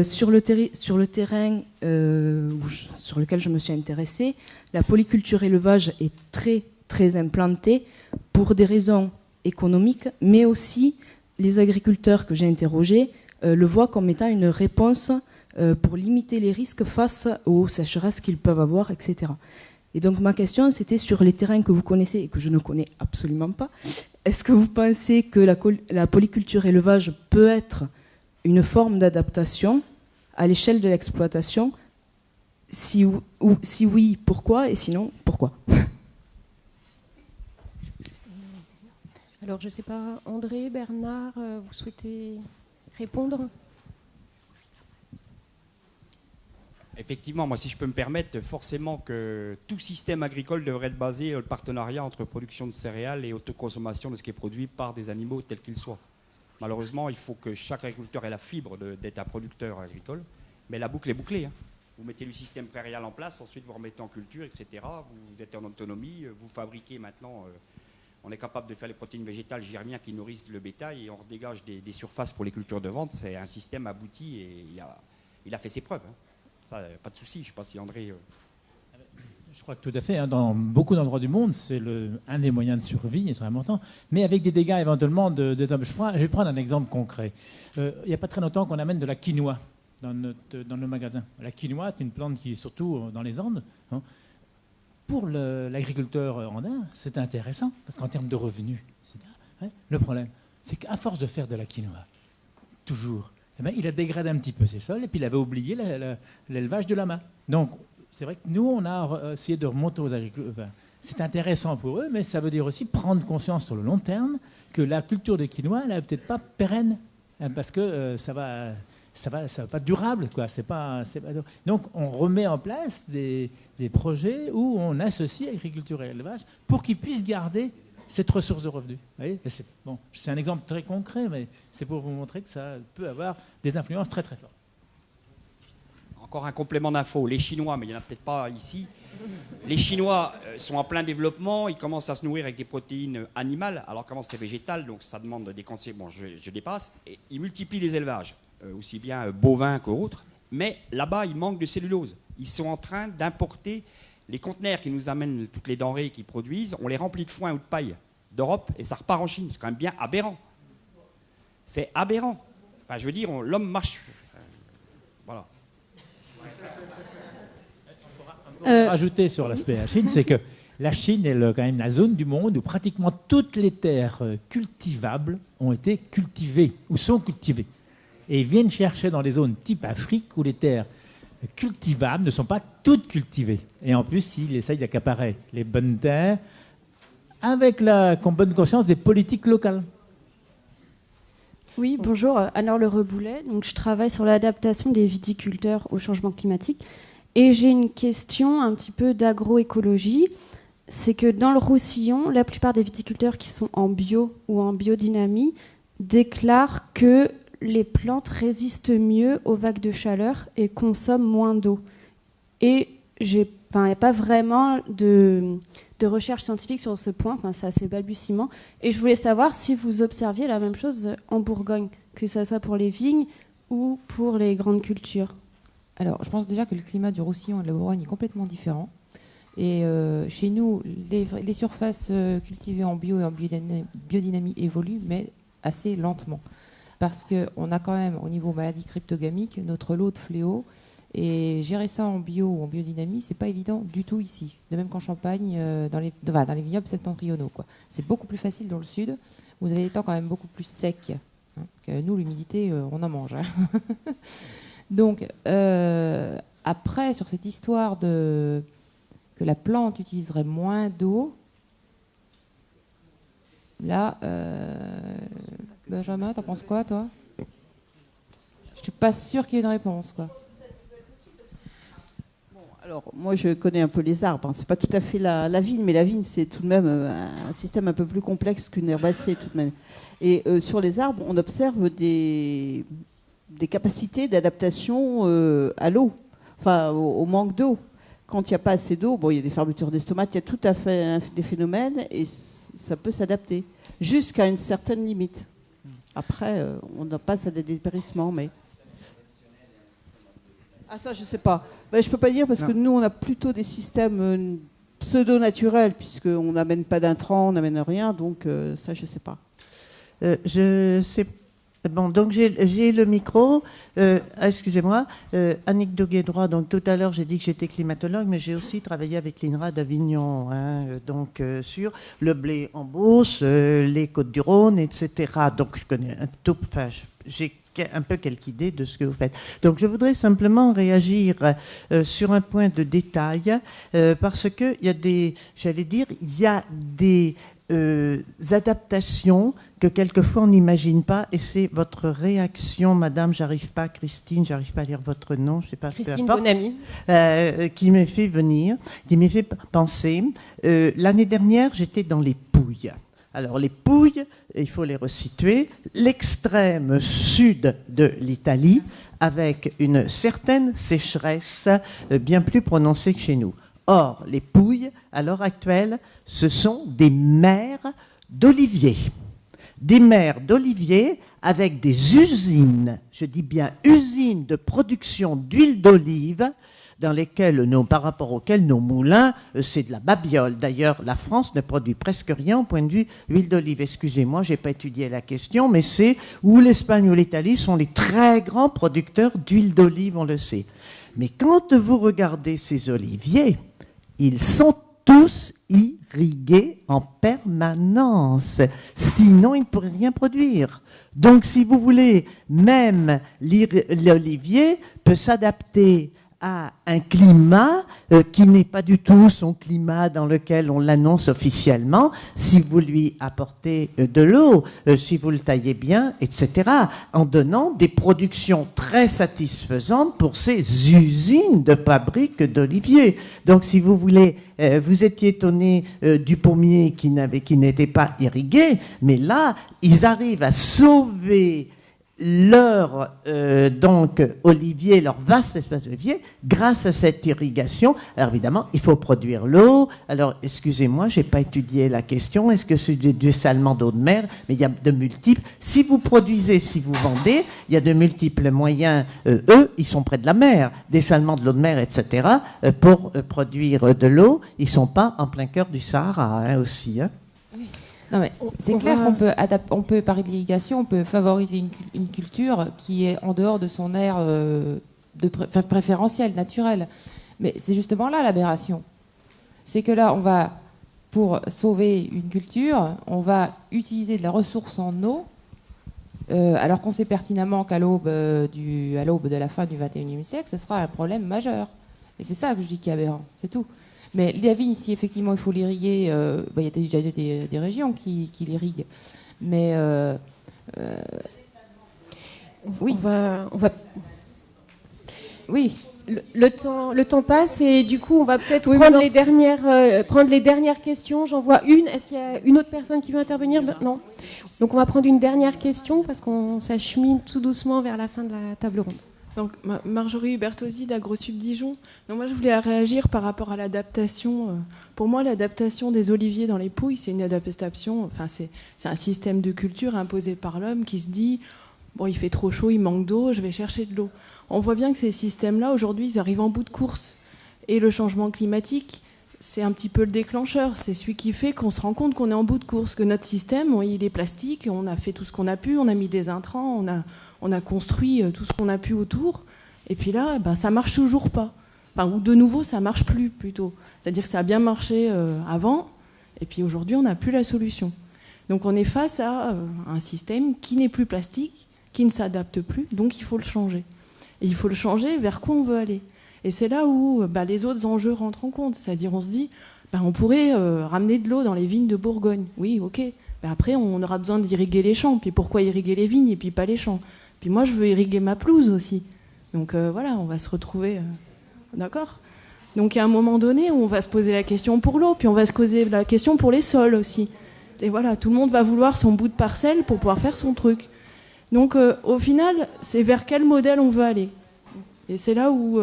Sur le terrain sur lequel je me suis intéressée, la polyculture élevage est très, très implantée pour des raisons économiques, mais aussi les agriculteurs que j'ai interrogés le voient comme étant une réponse pour limiter les risques face aux sécheresses qu'ils peuvent avoir, etc. Et donc ma question, c'était sur les terrains que vous connaissez et que je ne connais absolument pas. Est-ce que vous pensez que la polyculture élevage peut être une forme d'adaptation à l'échelle de l'exploitation? Si oui, pourquoi? Et sinon, pourquoi? Alors, je ne sais pas, André, Bernard, vous souhaitez répondre? Effectivement, moi, si je peux me permettre, forcément que tout système agricole devrait être basé sur le partenariat entre production de céréales et autoconsommation de ce qui est produit par des animaux tels qu'ils soient. Malheureusement, il faut que chaque agriculteur ait la fibre d'être un producteur agricole, mais la boucle est bouclée. Hein. Vous mettez le système prairial en place, ensuite vous remettez en culture, etc. Vous êtes en autonomie, vous fabriquez maintenant... on est capable de faire les protéines végétales germières qui nourrissent le bétail et on dégage des surfaces pour les cultures de vente. C'est un système abouti et il a fait ses preuves. Hein. Ça, pas de souci. Je ne sais pas si André... Je crois que tout à fait. Hein, dans beaucoup d'endroits du monde, c'est un des moyens de survie, c'est très important. Mais avec des dégâts éventuellement de je vais prendre un exemple concret. Il n'y a pas très longtemps qu'on amène de la quinoa dans nos magasins. La quinoa, c'est une plante qui est surtout dans les Andes. Hein. Pour l'agriculteur andin, c'est intéressant, parce qu'en termes de revenus, le problème, c'est qu'à force de faire de la quinoa, toujours, il a dégradé un petit peu ses sols, et puis il avait oublié l'élevage de lama. Donc, c'est vrai que nous, on a essayé de remonter aux agriculteurs. Enfin, c'est intéressant pour eux, mais ça veut dire aussi prendre conscience sur le long terme que la culture de quinoa, elle n'est peut-être pas pérenne, hein, parce que ça va pas être durable, quoi. Donc, on remet en place des projets où on associe agriculture et élevage pour qu'ils puissent garder cette ressource de revenus. Vous voyez, c'est un exemple très concret, mais c'est pour vous montrer que ça peut avoir des influences très très fortes. Encore un complément d'info. Les Chinois, mais il n'y en a peut-être pas ici, les Chinois sont en plein développement, ils commencent à se nourrir avec des protéines animales, alors qu'avant c'était végétal, donc ça demande des conseils. Bon, je dépasse. Et ils multiplient les élevages, aussi bien bovins qu'autres, mais là-bas, il manque de cellulose. Ils sont en train d'importer les conteneurs qui nous amènent toutes les denrées qu'ils produisent, on les remplit de foin ou de paille d'Europe et ça repart en Chine. C'est quand même bien aberrant. C'est aberrant. Enfin, je veux dire, l'homme marche. Voilà. Rajouter sur l'aspect de la Chine, c'est que la Chine est quand même la zone du monde où pratiquement toutes les terres cultivables ont été cultivées ou sont cultivées. Et ils viennent chercher dans les zones type Afrique où les terres cultivables ne sont pas toutes cultivées. Et en plus, ils essayent d'accaparer les bonnes terres avec bonne conscience des politiques locales. Oui, bonjour, Anne-Laure Le Reboulet. Donc, je travaille sur l'adaptation des viticulteurs au changement climatique. Et j'ai une question un petit peu d'agroécologie. C'est que dans le Roussillon, la plupart des viticulteurs qui sont en bio ou en biodynamie déclarent que les plantes résistent mieux aux vagues de chaleur et consomment moins d'eau. Et il n'y a pas vraiment de recherche scientifique sur ce point, c'est assez balbutiement. Et je voulais savoir si vous observiez la même chose en Bourgogne, que ce soit pour les vignes ou pour les grandes cultures. Alors, je pense déjà que le climat du Roussillon et de la Bourgogne est complètement différent. Et chez nous, les surfaces cultivées en bio et en biodynamie évoluent, mais assez lentement. Parce qu'on a quand même, au niveau maladie cryptogamique, notre lot de fléaux. Et gérer ça en bio ou en biodynamie, c'est pas évident du tout ici. De même qu'en Champagne, dans les vignobles septentrionaux, quoi. C'est beaucoup plus facile dans le sud. Vous avez des temps quand même beaucoup plus secs. Hein, parce que nous, l'humidité, on en mange. Hein. Donc, après, sur cette histoire que la plante utiliserait moins d'eau, là, Benjamin, t'en penses quoi, toi? Je suis pas sûre qu'il y ait une réponse, quoi. Alors, moi, je connais un peu les arbres. Hein. C'est pas tout à fait la vigne, mais la vigne, c'est tout de même un système un peu plus complexe qu'une herbacée, tout de même. Et sur les arbres, on observe des capacités d'adaptation à l'eau, enfin au manque d'eau. Quand il n'y a pas assez d'eau, il y a des fermetures d'estomac, il y a tout à fait des phénomènes et ça peut s'adapter jusqu'à une certaine limite. Après, on n'a pas ça des dépérissements, mais... Ah ça, je ne sais pas. Je ne peux pas dire parce que nous, on a plutôt des systèmes pseudo-naturels puisqu'on n'amène pas d'intrants, on n'amène rien, donc ça, je ne sais pas. Je sais. Bon, donc j'ai le micro. Excusez-moi, Annick Doguet-Droit. Donc tout à l'heure, j'ai dit que j'étais climatologue, mais j'ai aussi travaillé avec l'INRA d'Avignon, donc sur le blé en Beauce, les Côtes-du-Rhône, etc. Donc je connais j'ai un peu quelque idée de ce que vous faites. Donc je voudrais simplement réagir sur un point de détail parce que il y a des adaptations que quelquefois on n'imagine pas, et c'est votre réaction, madame, Christine, j'arrive pas à lire votre nom, je sais pas. Christine Bonamy. Qui m'est fait penser. L'année dernière, j'étais dans les Pouilles. Alors les Pouilles, il faut les resituer, l'extrême sud de l'Italie, avec une certaine sécheresse bien plus prononcée que chez nous. Or, les Pouilles, à l'heure actuelle, ce sont des mers d'oliviers. Des mers d'oliviers avec des usines, je dis bien usines de production d'huile d'olive par rapport auxquels nos moulins, c'est de la babiole. D'ailleurs, la France ne produit presque rien au point de vue huile d'olive. Excusez-moi, je n'ai pas étudié la question, mais c'est où l'Espagne ou l'Italie sont les très grands producteurs d'huile d'olive, on le sait. Mais quand vous regardez ces oliviers, ils sont tous irrigués en permanence. Sinon, ils ne pourraient rien produire. Donc, si vous voulez, même l'olivier peut s'adapter à un climat qui n'est pas du tout son climat dans lequel on l'annonce officiellement, si vous lui apportez de l'eau, si vous le taillez bien, etc., en donnant des productions très satisfaisantes pour ces usines de fabrique d'oliviers. Donc, si vous voulez, vous étiez étonné du pommier qui n'était pas irrigué, mais là, ils arrivent à sauver leur olivier, leur vaste espace d'olivier, grâce à cette irrigation. Alors évidemment, il faut produire l'eau. Alors, excusez-moi, je n'ai pas étudié la question. Est-ce que c'est du dessalement d'eau de mer? Mais il y a de multiples. Si vous produisez, si vous vendez, il y a de multiples moyens. Eux, ils sont près de la mer. Dessalement de l'eau de mer, etc. Pour produire de l'eau. Ils ne sont pas en plein cœur du Sahara aussi. Hein. Non, mais c'est clair qu'on peut, par irrigation, on peut favoriser une culture qui est en dehors de son aire préférentiel, naturel. Mais c'est justement là l'aberration. C'est que là, pour sauver une culture, on va utiliser de la ressource en eau, alors qu'on sait pertinemment qu'à l'aube de la fin du XXIe siècle, ce sera un problème majeur. Et c'est ça que je dis qui est aberrant, c'est tout. Mais la vigne, si effectivement il faut l'irriguer, il y a déjà des régions qui l'irriguent. Mais oui, on va... Oui. Le temps passe et du coup on va peut-être prendre les dernières questions. J'en vois une. Est-ce qu'il y a une autre personne qui veut intervenir? Non. Donc on va prendre une dernière question parce qu'on s'achemine tout doucement vers la fin de la table ronde. Donc, Marjorie Hubertosi d'AgroSub Dijon. Donc, moi, je voulais réagir par rapport à l'adaptation. Pour moi, l'adaptation des oliviers dans les pouilles, c'est une adaptation. Enfin, c'est un système de culture imposé par l'homme qui se dit bon, il fait trop chaud, il manque d'eau, je vais chercher de l'eau. On voit bien que ces systèmes-là, aujourd'hui, ils arrivent en bout de course. Et le changement climatique, c'est un petit peu le déclencheur. C'est celui qui fait qu'on se rend compte qu'on est en bout de course, que notre système, il est plastique, on a fait tout ce qu'on a pu, on a mis des intrants, on a construit tout ce qu'on a pu autour, et puis là, ça marche toujours pas. Enfin, ou de nouveau, ça marche plus, plutôt. C'est-à-dire que ça a bien marché avant, et puis aujourd'hui, on n'a plus la solution. Donc on est face à un système qui n'est plus plastique, qui ne s'adapte plus, donc il faut le changer. Et il faut le changer vers quoi on veut aller. Et c'est là où les autres enjeux rentrent en compte. C'est-à-dire, on se dit, on pourrait ramener de l'eau dans les vignes de Bourgogne. Oui, ok. Mais après, on aura besoin d'irriguer les champs. Puis pourquoi irriguer les vignes et puis pas les champs? Puis moi, je veux irriguer ma pelouse aussi. Donc voilà, on va se retrouver... D'accord? Donc à un moment donné, on va se poser la question pour l'eau, puis on va se poser la question pour les sols aussi. Et voilà, tout le monde va vouloir son bout de parcelle pour pouvoir faire son truc. Donc au final, c'est vers quel modèle on veut aller. Et c'est là où,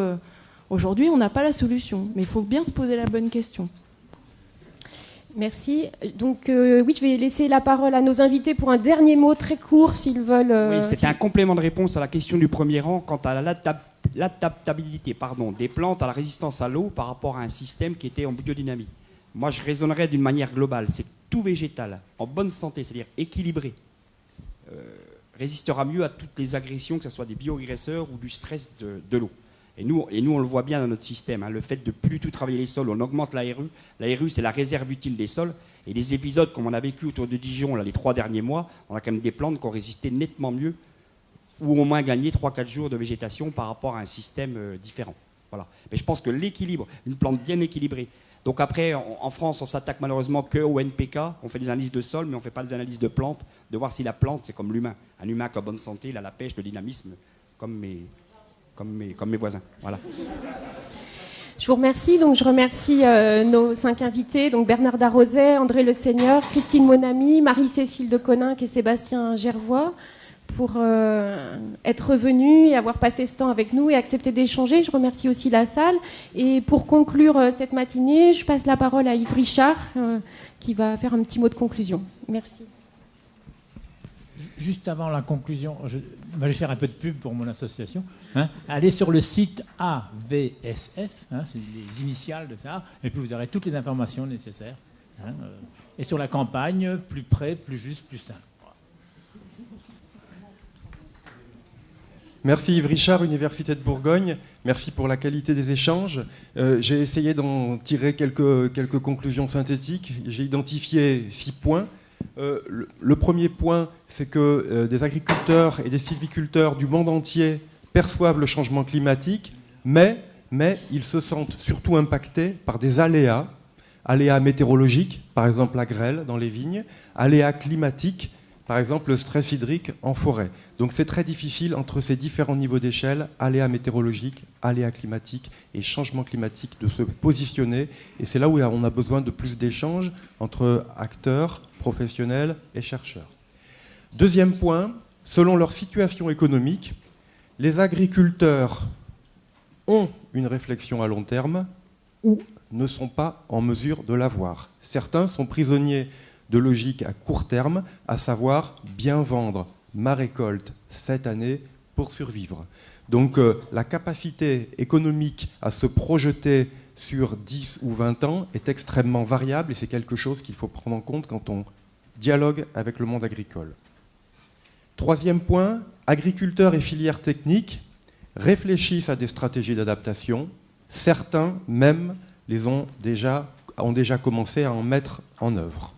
aujourd'hui, on n'a pas la solution. Mais il faut bien se poser la bonne question. Merci. Donc oui, je vais laisser la parole à nos invités pour un dernier mot très court, s'ils veulent... Oui, c'était un complément de réponse à la question du premier rang quant à l'adaptabilité des plantes à la résistance à l'eau par rapport à un système qui était en biodynamie. Moi, je raisonnerais d'une manière globale. C'est que tout végétal en bonne santé, c'est-à-dire équilibré, résistera mieux à toutes les agressions, que ce soit des bioagresseurs ou du stress de l'eau. Et nous, on le voit bien dans notre système. Le fait de plus tout travailler les sols, on augmente la RU. La RU, c'est la réserve utile des sols. Et les épisodes, comme on a vécu autour de Dijon les 3 derniers mois, on a quand même des plantes qui ont résisté nettement mieux ou au moins gagné 3-4 jours de végétation par rapport à un système différent. Voilà. Mais je pense que l'équilibre, une plante bien équilibrée. Donc après, en France, on s'attaque malheureusement qu'au NPK. On fait des analyses de sol, mais on ne fait pas des analyses de plantes, de voir si la plante, c'est comme l'humain. Un humain qui a bonne santé, il a la pêche, le dynamisme, comme mes voisins. Voilà. Je vous remercie. Donc, je remercie nos 5 invités, donc Bernard Darroset, André Le Seigneur, Christine Monami, Marie-Cécile de Coninck et Sébastien Gervois pour être venus et avoir passé ce temps avec nous et accepter d'échanger. Je remercie aussi la salle. Et pour conclure cette matinée, je passe la parole à Yves Richard qui va faire un petit mot de conclusion. Merci. Juste avant la conclusion, on va aller faire un peu de pub pour mon association. Allez sur le site AVSF, c'est les initiales de ça, et puis vous aurez toutes les informations nécessaires. Et sur la campagne, plus près, plus juste, plus simple. Merci Yves Richard, Université de Bourgogne. Merci pour la qualité des échanges. J'ai essayé d'en tirer quelques conclusions synthétiques. J'ai identifié 6 points. Le premier point, c'est que des agriculteurs et des sylviculteurs du monde entier perçoivent le changement climatique, mais ils se sentent surtout impactés par des aléas météorologiques, par exemple la grêle dans les vignes, aléas climatiques, par exemple le stress hydrique en forêt. Donc c'est très difficile entre ces différents niveaux d'échelle, aléas météorologiques, aléas climatiques et changement climatique, de se positionner. Et c'est là où on a besoin de plus d'échanges entre acteurs, professionnels et chercheurs. Deuxième point, selon leur situation économique, les agriculteurs ont une réflexion à long terme ou ne sont pas en mesure de l'avoir. Certains sont prisonniers de logique à court terme, à savoir bien vendre ma récolte cette année pour survivre. Donc la capacité économique à se projeter sur 10 ou 20 ans est extrêmement variable et c'est quelque chose qu'il faut prendre en compte quand on dialogue avec le monde agricole. Troisième point, agriculteurs et filières techniques réfléchissent à des stratégies d'adaptation. Certains même ont déjà commencé à en mettre en œuvre.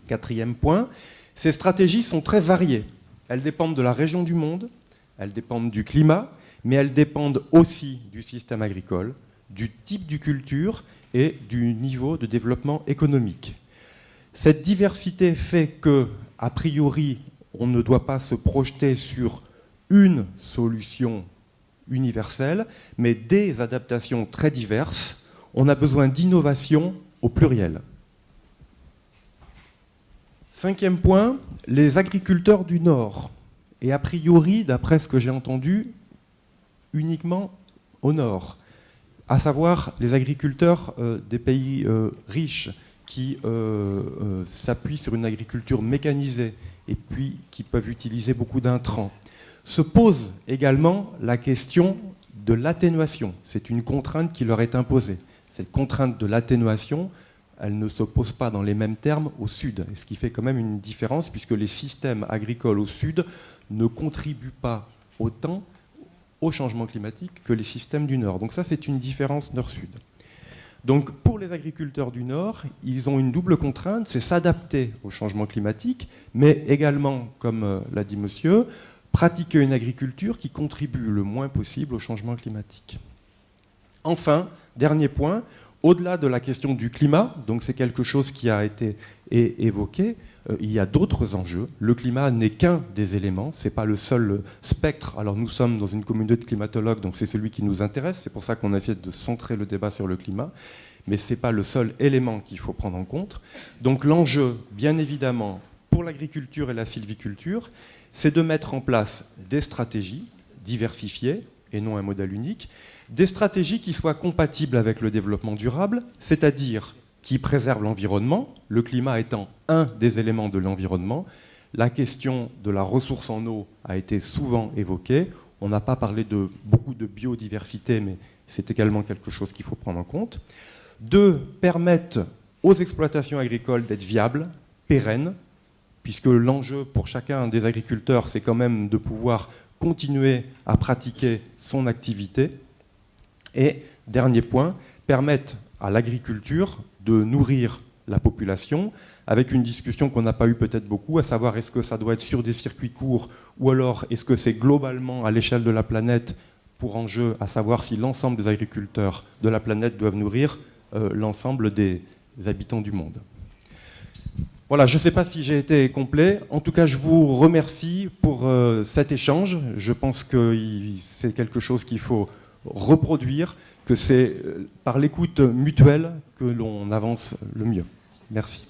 Quatrième point, ces stratégies sont très variées. Elles dépendent de la région du monde, elles dépendent du climat, mais elles dépendent aussi du système agricole, du type de culture et du niveau de développement économique. Cette diversité fait que, a priori, on ne doit pas se projeter sur une solution universelle, mais des adaptations très diverses. On a besoin d'innovation au pluriel. Cinquième point, les agriculteurs du Nord, et a priori, d'après ce que j'ai entendu, uniquement au Nord, à savoir les agriculteurs des pays riches qui s'appuient sur une agriculture mécanisée et puis qui peuvent utiliser beaucoup d'intrants. Se pose également la question de l'atténuation. C'est une contrainte qui leur est imposée. Cette contrainte de l'atténuation, elle ne s'oppose pas dans les mêmes termes au Sud, ce qui fait quand même une différence puisque les systèmes agricoles au Sud ne contribuent pas autant au changement climatique que les systèmes du Nord. Donc ça, c'est une différence Nord-Sud. Donc pour les agriculteurs du Nord, ils ont une double contrainte, c'est s'adapter au changement climatique, mais également, comme l'a dit monsieur, pratiquer une agriculture qui contribue le moins possible au changement climatique. Enfin, dernier point, au-delà de la question du climat, donc c'est quelque chose qui a été évoqué, il y a d'autres enjeux. Le climat n'est qu'un des éléments, ce n'est pas le seul spectre. Alors nous sommes dans une communauté de climatologues, donc c'est celui qui nous intéresse, c'est pour ça qu'on essaie de centrer le débat sur le climat, mais ce n'est pas le seul élément qu'il faut prendre en compte. Donc l'enjeu, bien évidemment, pour l'agriculture et la sylviculture, c'est de mettre en place des stratégies diversifiées, et non un modèle unique, des stratégies qui soient compatibles avec le développement durable, c'est-à-dire qui préservent l'environnement, le climat étant un des éléments de l'environnement. La question de la ressource en eau a été souvent évoquée. On n'a pas parlé de beaucoup de biodiversité, mais c'est également quelque chose qu'il faut prendre en compte. 2, permettre aux exploitations agricoles d'être viables, pérennes, puisque l'enjeu pour chacun des agriculteurs, c'est quand même de pouvoir continuer à pratiquer son activité. Et dernier point, permettre à l'agriculture de nourrir la population, avec une discussion qu'on n'a pas eue peut-être beaucoup, à savoir est-ce que ça doit être sur des circuits courts ou alors est-ce que c'est globalement à l'échelle de la planète pour enjeu, à savoir si l'ensemble des agriculteurs de la planète doivent nourrir l'ensemble des habitants du monde. Voilà, je ne sais pas si j'ai été complet. En tout cas, je vous remercie pour cet échange. Je pense que c'est quelque chose qu'il faut reproduire, que c'est par l'écoute mutuelle que l'on avance le mieux. Merci.